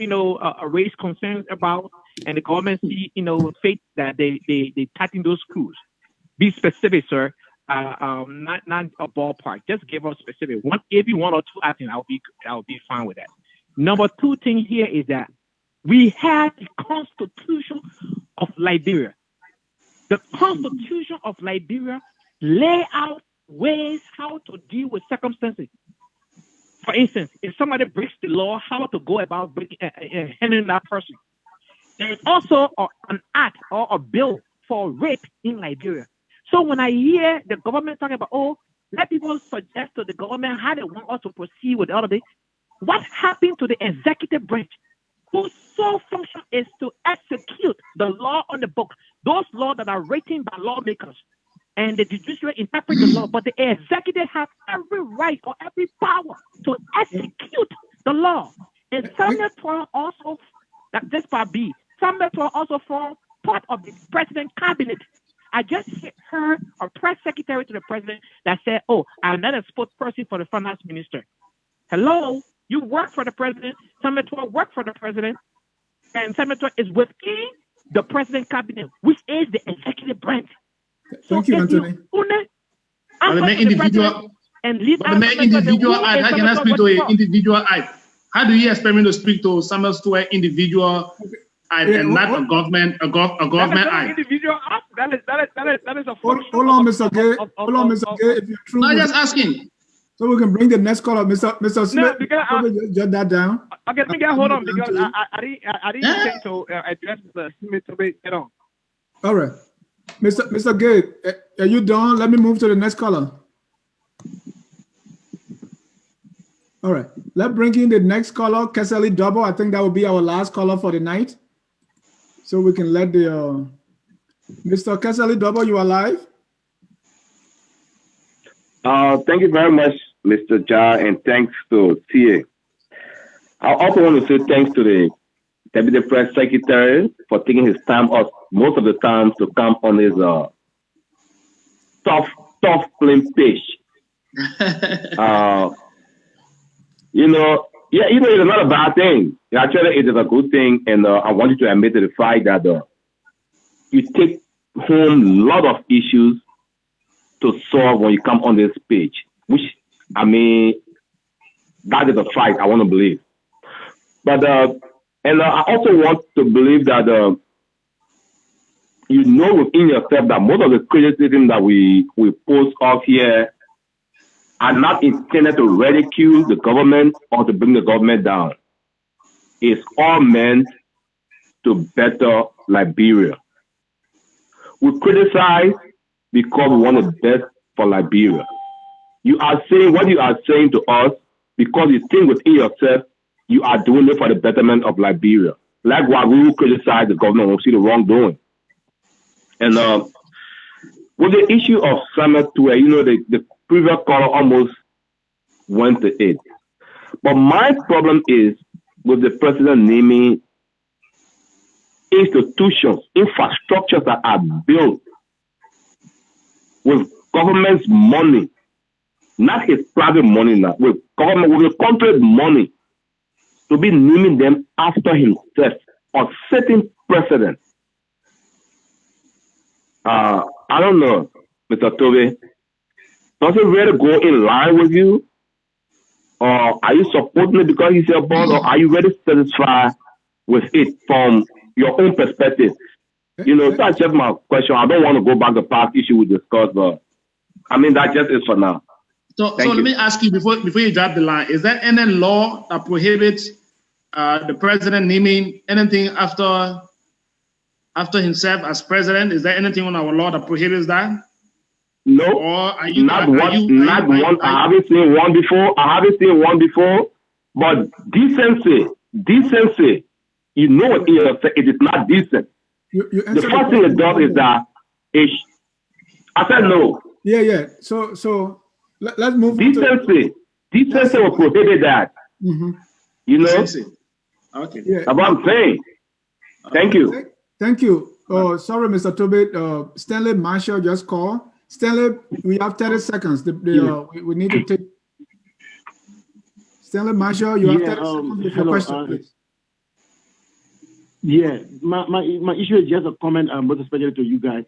raise concerns about, and the government see faith that they tighten those screws. Be specific, sir. Not a ballpark. Just give us specific one. If you 1 or 2 items, I'll be fine with that. Number 2 thing here is that we have the Constitution of Liberia. The Constitution of Liberia lay out ways how to deal with circumstances. For instance, if somebody breaks the law, how to go about handling that person. There is also an act or a bill for rape in Liberia. So when I hear the government talking about, let people suggest to the government how they want us to proceed with all of this, what happened to the executive branch, whose sole function is to execute the law on the book, those laws that are written by lawmakers, and the judiciary interpret the law, but the executive has every right or every power to execute the law. And Samuel 12 also, that's part B, Samuel 12 also forms part of the president's cabinet. I just heard a press secretary to the president that said, I'm not a spokesperson for the finance minister. Hello, you work for the president. Samuel 12 work for the president. And Samuel 12 is within the president's cabinet, which is the executive branch. Thank you, Anthony. But the individual act, how can I speak to an individual act? How do you expect me to speak to Samuel 12 individual and not a government act? Individual act. That is a function. Hold on, Mr. Gay. Hold on, Mr. Gay. If you're true, I'm just asking. So we can bring the next caller, Mr. Smith. No, because jot that down. Okay, hold on, because I didn't think to address the Smith at all. All right, Mr. Gay, are you done? Let me move to the next caller. All right, let's bring in the next caller, Keseli Double. I think that will be our last caller for the night, so we can let the Mr. Kesali Double, you are live. Thank you very much, Mr. Ja, and thanks to TA. I also want to say thanks to the Deputy Press Secretary for taking his time off most of the time to come on his tough film page. It's not a bad thing. Actually, it is a good thing, and I want you to admit to the fact that you take home a lot of issues to solve when you come on this page, which, I mean, that is a fact I want to believe. But, and I also want to believe that you know within yourself that most of the criticism that we post off here are not intended to ridicule the government or to bring the government down. It's all meant to better Liberia. We criticize because we want the best for Liberia. You are saying what you are saying to us because you think within yourself you are doing it for the betterment of Liberia. Likewise, we will criticize the government when we see the wrongdoing. And with the issue of Samuel Toby, the previous caller almost went to it. But my problem is with the president naming institutions, infrastructures that are built with government's money, not his private money now, with government, with the country's money, to be naming them after himself or setting precedent. I don't know, Mr. Toby. Does it really go in line with you? Or are you supporting it because he's your boss, or are you really satisfied with it from your own perspective? That's just my question. I don't want to go back to the past issue we discussed, but I mean, that just is for now. So let me ask you before you drop the line, is there any law that prohibits the president naming anything after himself as president? Is there anything on our law that prohibits that? No, not one. I haven't seen one before. But decency, you know what it is not decent. The first thing it does is that I said no. Yeah. So let's move. Decency will prohibit that. Mm-hmm. Decency. Okay. Yeah. That's what I'm saying. Thank you. Thank you. Oh, sorry, Mr. Toby. Stanley Marshall just called. Stanley, we have 30 seconds. We need to take. Stanley Marshall, you have 30 seconds with your question, please. Yeah, my issue is just a comment, most especially to you guys.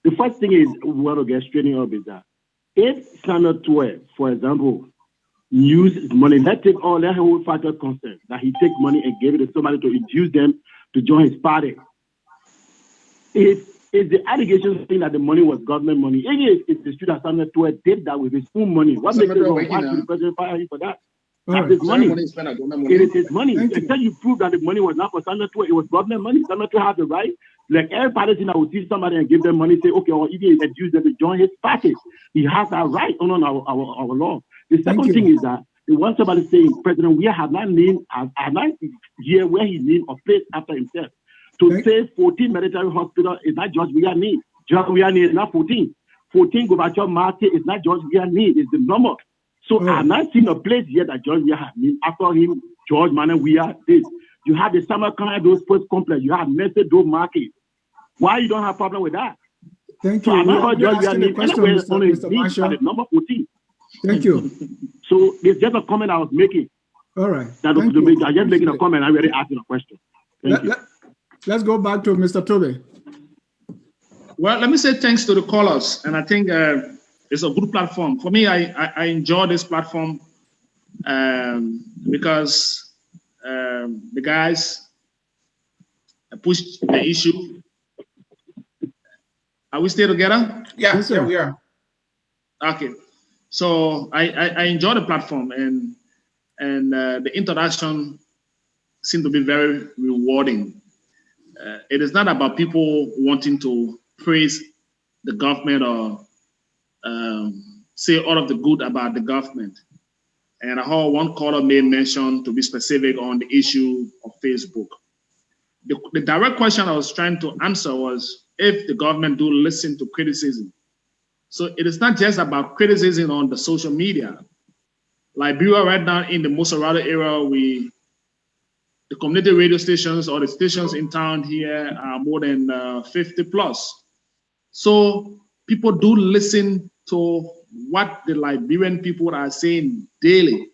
The first thing is we want to get straightened up is that if Samuel Toby, for example, use money, let's hold factor concern that he take money and gave it to somebody to induce them to join his party. If the allegation saying that the money was government money, if the student Samuel Toby did that with his own money, what makes it wrong? Why should the president fire him for that? That's his money. It is his money. Until you prove that the money was not for Samuel Toby, it was government money. Samuel Toby has the right. Like every party that will see somebody and give them money, say, okay, or even induce them to join his party. He has that right on our law. The second thing is that they want somebody saying, President, we have not named here where he named a place after himself. To say 14 military hospital is not George Weah name. George Weah name is not 14. 14 Gorbachev Market is not George Weah name. It's the number. So I've not seen a place here that George Weah has named after him. George Manuel Weah did. You have the Samarkand those sports complex. You have Messe Dome Market. Why you don't have problem with that? Thank so you. I'm not George Weah name. Mr. Marshall. Number 14. Thank you. So it's just a comment I was making. All right. I'm just making a comment. I'm already asking a question. Thank you. Let's go back to Mr. Toby. Well, let me say thanks to the callers, and I think it's a good platform. For me, I enjoy this platform because the guys pushed the issue. Are we still together? Yeah, yeah, we are. Okay. So I enjoy the platform, and the interaction seemed to be very rewarding. It is not about people wanting to praise the government or say all of the good about the government. And I heard one caller made mention, to be specific, on the issue of Facebook. The direct question I was trying to answer was, if the government do listen to criticism. So it is not just about criticism on the social media. Liberia right now in the Moserado area, the community radio stations or the stations in town here are more than 50 plus. So people do listen to what the Liberian people are saying daily.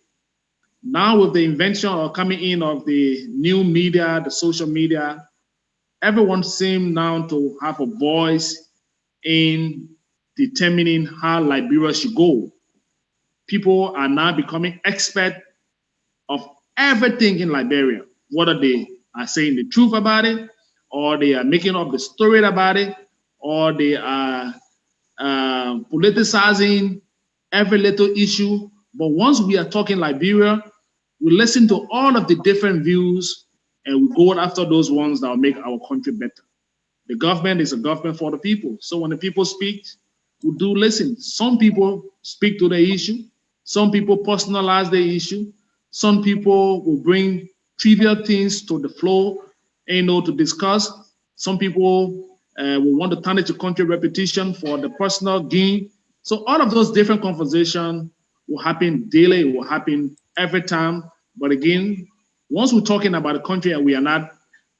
Now with the invention or coming in of the new media, the social media, everyone seems now to have a voice in determining how Liberia should go. People are now becoming expert of everything in Liberia, whether they are saying the truth about it, or they are making up the story about it, or they are politicizing every little issue. But once we are talking Liberia, we listen to all of the different views and we go after those ones that will make our country better. The government is a government for the people. So when the people speak, we do listen. Some people speak to the issue. Some people personalize the issue. Some people will bring trivial things to the floor, to discuss. Some people will want to tarnish the country reputation for the personal gain. So all of those different conversations will happen daily. It will happen every time. But again, once we're talking about the country and we are not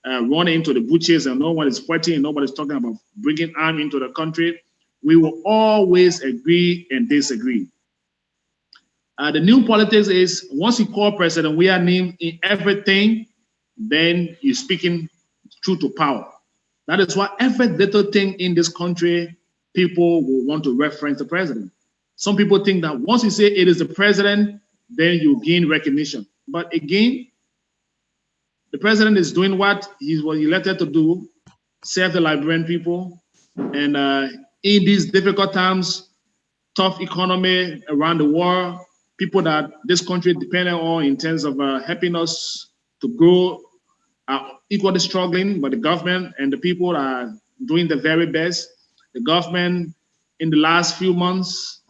running into the butchers and no one is fighting and nobody's talking about bringing arms into the country, we will always agree and disagree. The new politics is once you call president, we are named in everything, then you're speaking truth to power. That is why every little thing in this country, people will want to reference the president. Some people think that once you say it is the president, then you gain recognition. But again, the president is doing what he was elected to do, serve the Liberian people. And in these difficult times, tough economy around the world, people that this country depended on in terms of helping us to grow are equally struggling, but the government and the people are doing the very best. The government in the last few months,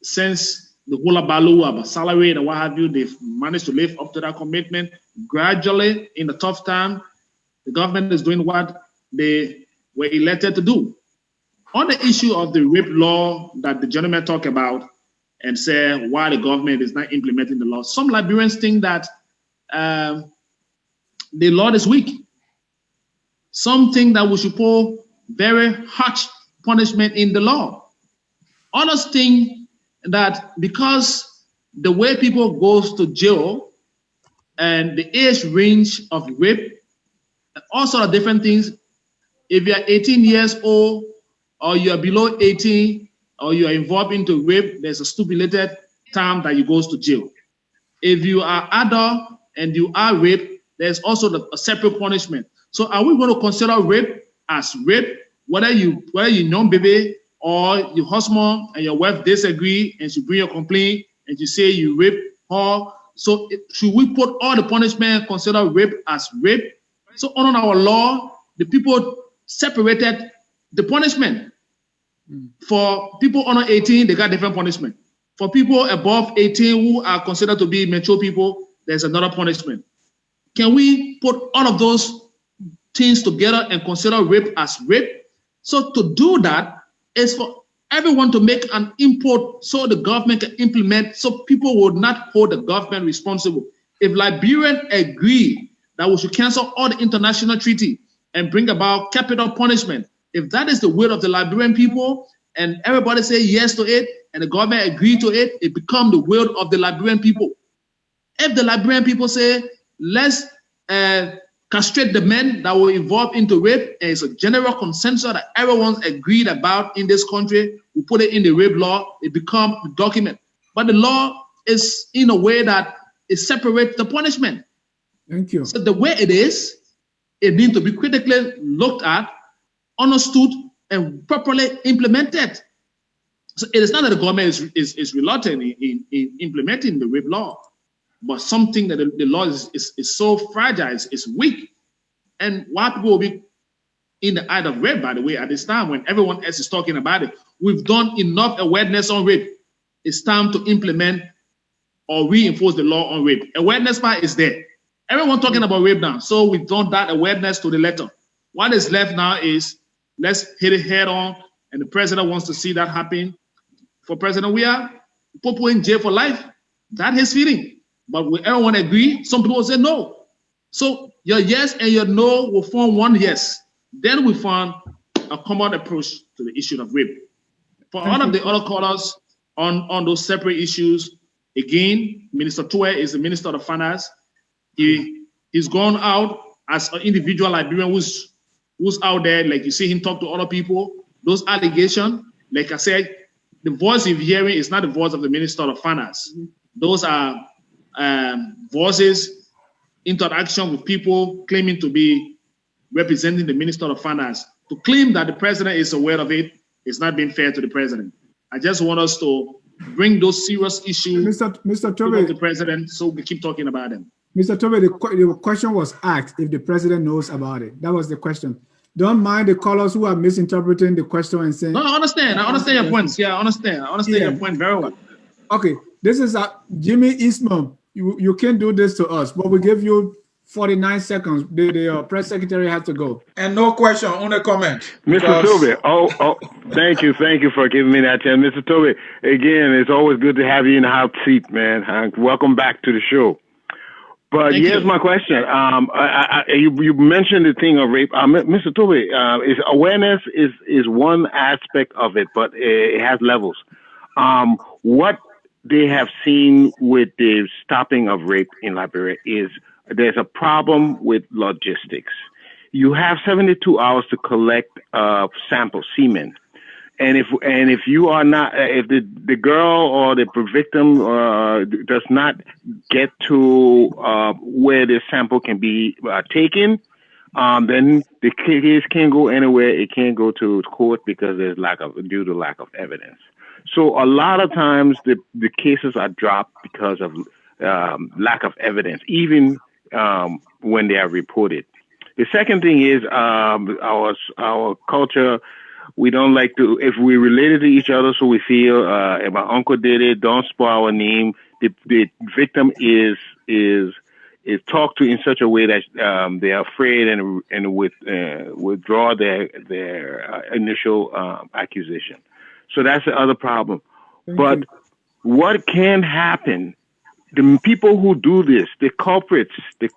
since the hula balu about salary and what have you, they've managed to live up to that commitment. Gradually, in the tough time, the government is doing what they were elected to do. On the issue of the rape law that the gentleman talked about and say why the government is not implementing the law, some Liberians think that the law is weak. Some think that we should put very harsh punishment in the law. Others think that because the way people goes to jail and the age range of rape, and all sort of different things, if you are 18 years old or you are below 18 or you are involved into rape, there's a stipulated time that you goes to jail. If you are adult and you are raped, there's also a separate punishment. So are we going to consider rape as rape, whether you young baby or your husband and your wife disagree and she bring a complaint and you say you rape her? So should we put all the punishment consider rape as rape? So under our law, the people separated the punishment. For people under 18, they got different punishment. For people above 18 who are considered to be mature people, there's another punishment. Can we put all of those things together and consider rape as rape? So to do that is for everyone to make an input so the government can implement, so people will not hold the government responsible. If Liberians agree that we should cancel all the international treaty and bring about capital punishment, if that is the will of the Liberian people and everybody say yes to it and the government agree to it, it becomes the will of the Liberian people. If the Liberian people say, let's castrate the men that were involved into rape, and it's a general consensus that everyone's agreed about in this country, we put it in the rape law, it becomes the document. But the law is in a way that it separates the punishment. Thank you. So the way it is, it needs to be critically looked at, understood, and properly implemented. So it is not that the government is reluctant in implementing the rape law, but something that the law is so fragile, it's weak. And why people will be in the eye of rape, by the way, at this time when everyone else is talking about it. We've done enough awareness on rape. It's time to implement or reinforce the law on rape. Awareness part is there. Everyone talking about rape now. So we've done that awareness to the letter. What is left now is Let's hit it head on. And the president wants to see that happen. For President Weah, put people in jail for life. That's his feeling. But will everyone agree? Some people will say no. So your yes and your no will form one yes. Then we found a common approach to the issue of rape. For all of the other callers on those separate issues, again, Minister Toye is the Minister of Finance. He's gone out as an individual Liberian who's out there, like you see him talk to other people. Those allegations, like I said, the voice you're hearing is not the voice of the Minister of Finance. Those are voices, interaction with people claiming to be representing the Minister of Finance. To claim that the president is aware of it is not being fair to the president. I just want us to bring those serious issues Mr. Toby, to the president so we keep talking about them. Mr. Toby, the question was asked if the president knows about it. That was the question. Don't mind the callers who are misinterpreting the question and saying... No, I understand your points. Yeah, I understand your point very well. Okay, this is Jimmy Eastman. You can't do this to us, but we give you 49 seconds. The press secretary has to go. And no question, only comment. Mr. Toby, thank you for giving me that chance. Mr. Toby, again, it's always good to have you in the hot seat, man. Welcome back to the show. But here's my question. You mentioned the thing of rape. Mr. Toby, awareness is one aspect of it, but it has levels. What they have seen with the stopping of rape in Liberia is there's a problem with logistics. You have 72 hours to collect sample semen. And if you are not, if the girl or the victim does not get to where the sample can be taken, then the case can't go anywhere. It can't go to court because there's due to lack of evidence. So a lot of times the cases are dropped because of lack of evidence, even when they are reported. The second thing is our culture. We don't like to, if we related to each other, so we feel if my uncle did it, don't spoil our name. The victim is talked to in such a way that they are afraid and withdraw their initial accusation. So that's the other problem. But what can happen? The people who do this, the culprits, they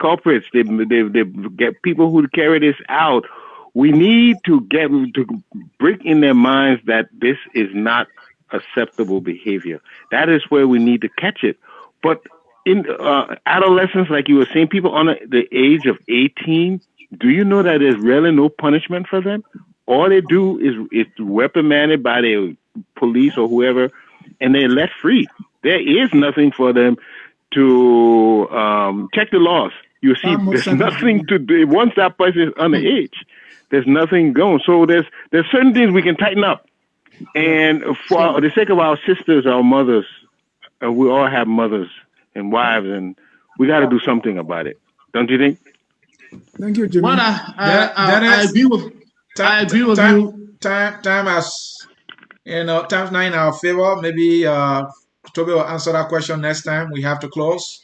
get people who carry this out. We need to break in their minds that this is not acceptable behavior. That is where we need to catch it. But in adolescents, like you were saying, people under the age of 18, do you know that there's really no punishment for them? All they do is reprimanded by the police or whoever, and they're let free. There is nothing for them to check the laws. You see, there's nothing to do. Once that person is underage, there's nothing going. So there's certain things we can tighten up. And for the sake of our sisters, our mothers, we all have mothers and wives, and we got to do something about it. Don't you think? Thank you, Jimmy. Well, I agree with you. Time has, time's not in our favor. Maybe Toby will answer that question next time. We have to close.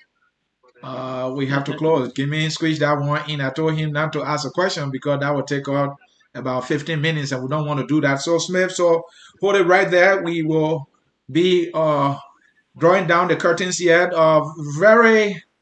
Give me squeeze that one in. I told him not to ask a question because that would take out about 15 minutes and we don't want to do that. So Smith, hold it right there. We will be drawing down the curtains yet.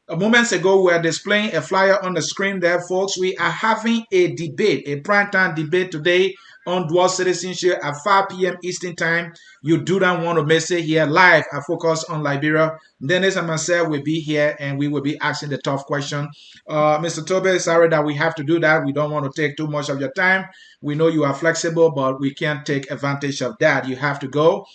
Moments ago, we were displaying a flyer on the screen there, folks. We are having a debate, a primetime debate today on dual citizenship at 5 p.m. Eastern Time. You do not want to miss it here live. I focus on Liberia. Dennis and myself will be here and we will be asking the tough question. Mr. Toby, sorry that we have to do that. We don't want to take too much of your time. We know you are flexible, but we can't take advantage of that. You have to go.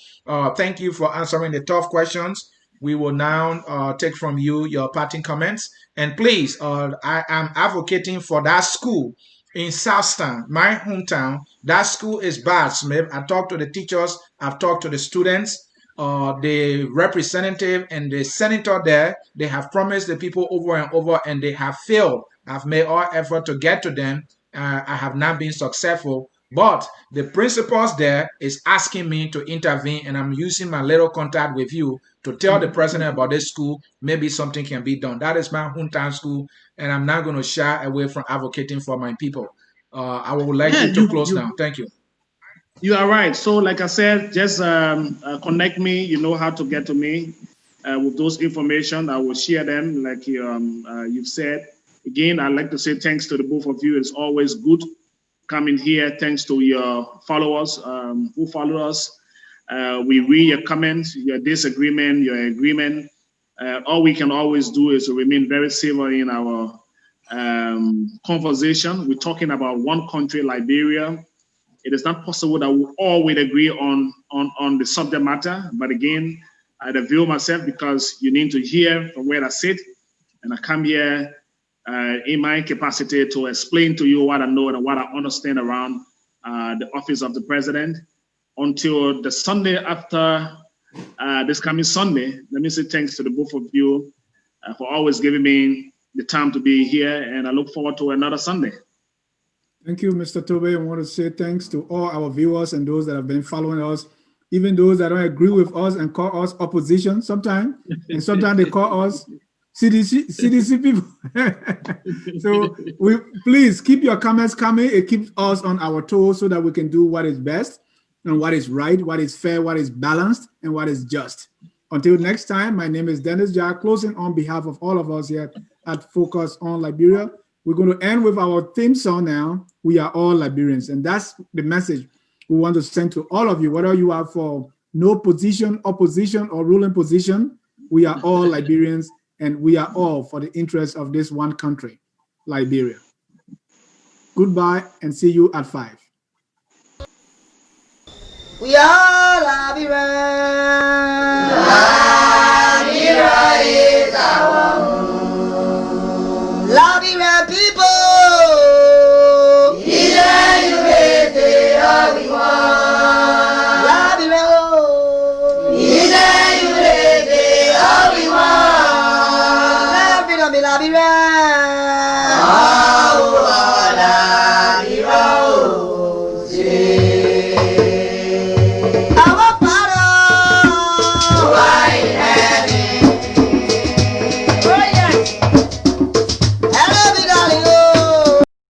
Thank you for answering the tough questions. We will now take from you your parting comments. And please, I am advocating for that school in Southtown, my hometown. That school is bad, Smith. I talked to the teachers. I've talked to the students. The representative and the senator there, they have promised the people over and over, and they have failed. I've made all effort to get to them. I have not been successful. But the principals there is asking me to intervene, and I'm using my little contact with you to tell the president about this school. Maybe something can be done. That is my hometown school, and I'm not going to shy away from advocating for my people. I would like you to close now. Thank you. You are right. So, like I said, just connect me. You know how to get to me with those information. I will share them, like you've said. Again, I'd like to say thanks to the both of you. It's always good coming here. Thanks to your followers who follow us. We read your comments, your disagreement, your agreement. All we can always do is to remain very civil in our conversation. We're talking about one country, Liberia. It is not possible that we all will agree on the subject matter. But again, I reveal myself because you need to hear from where I sit. And I come here in my capacity to explain to you what I know and what I understand around the office of the president. Until the Sunday after this coming Sunday, let me say thanks to the both of you for always giving me the time to be here. And I look forward to another Sunday. Thank you, Mr. Toby. I want to say thanks to all our viewers and those that have been following us, even those that don't agree with us and call us opposition sometimes, and sometimes they call us CDC people. So please keep your comments coming. It keeps us on our toes so that we can do what is best and what is right, what is fair, what is balanced, and what is just. Until next time, my name is Dennis Jar, closing on behalf of all of us here at Focus on Liberia. We're going to end with our theme song now. We are all Liberians. And that's the message we want to send to all of you, whether you are for no position, opposition, or ruling position. We are all Liberians, and we are all for the interest of this one country, Liberia. Goodbye, and see you at 5. We are Liberians.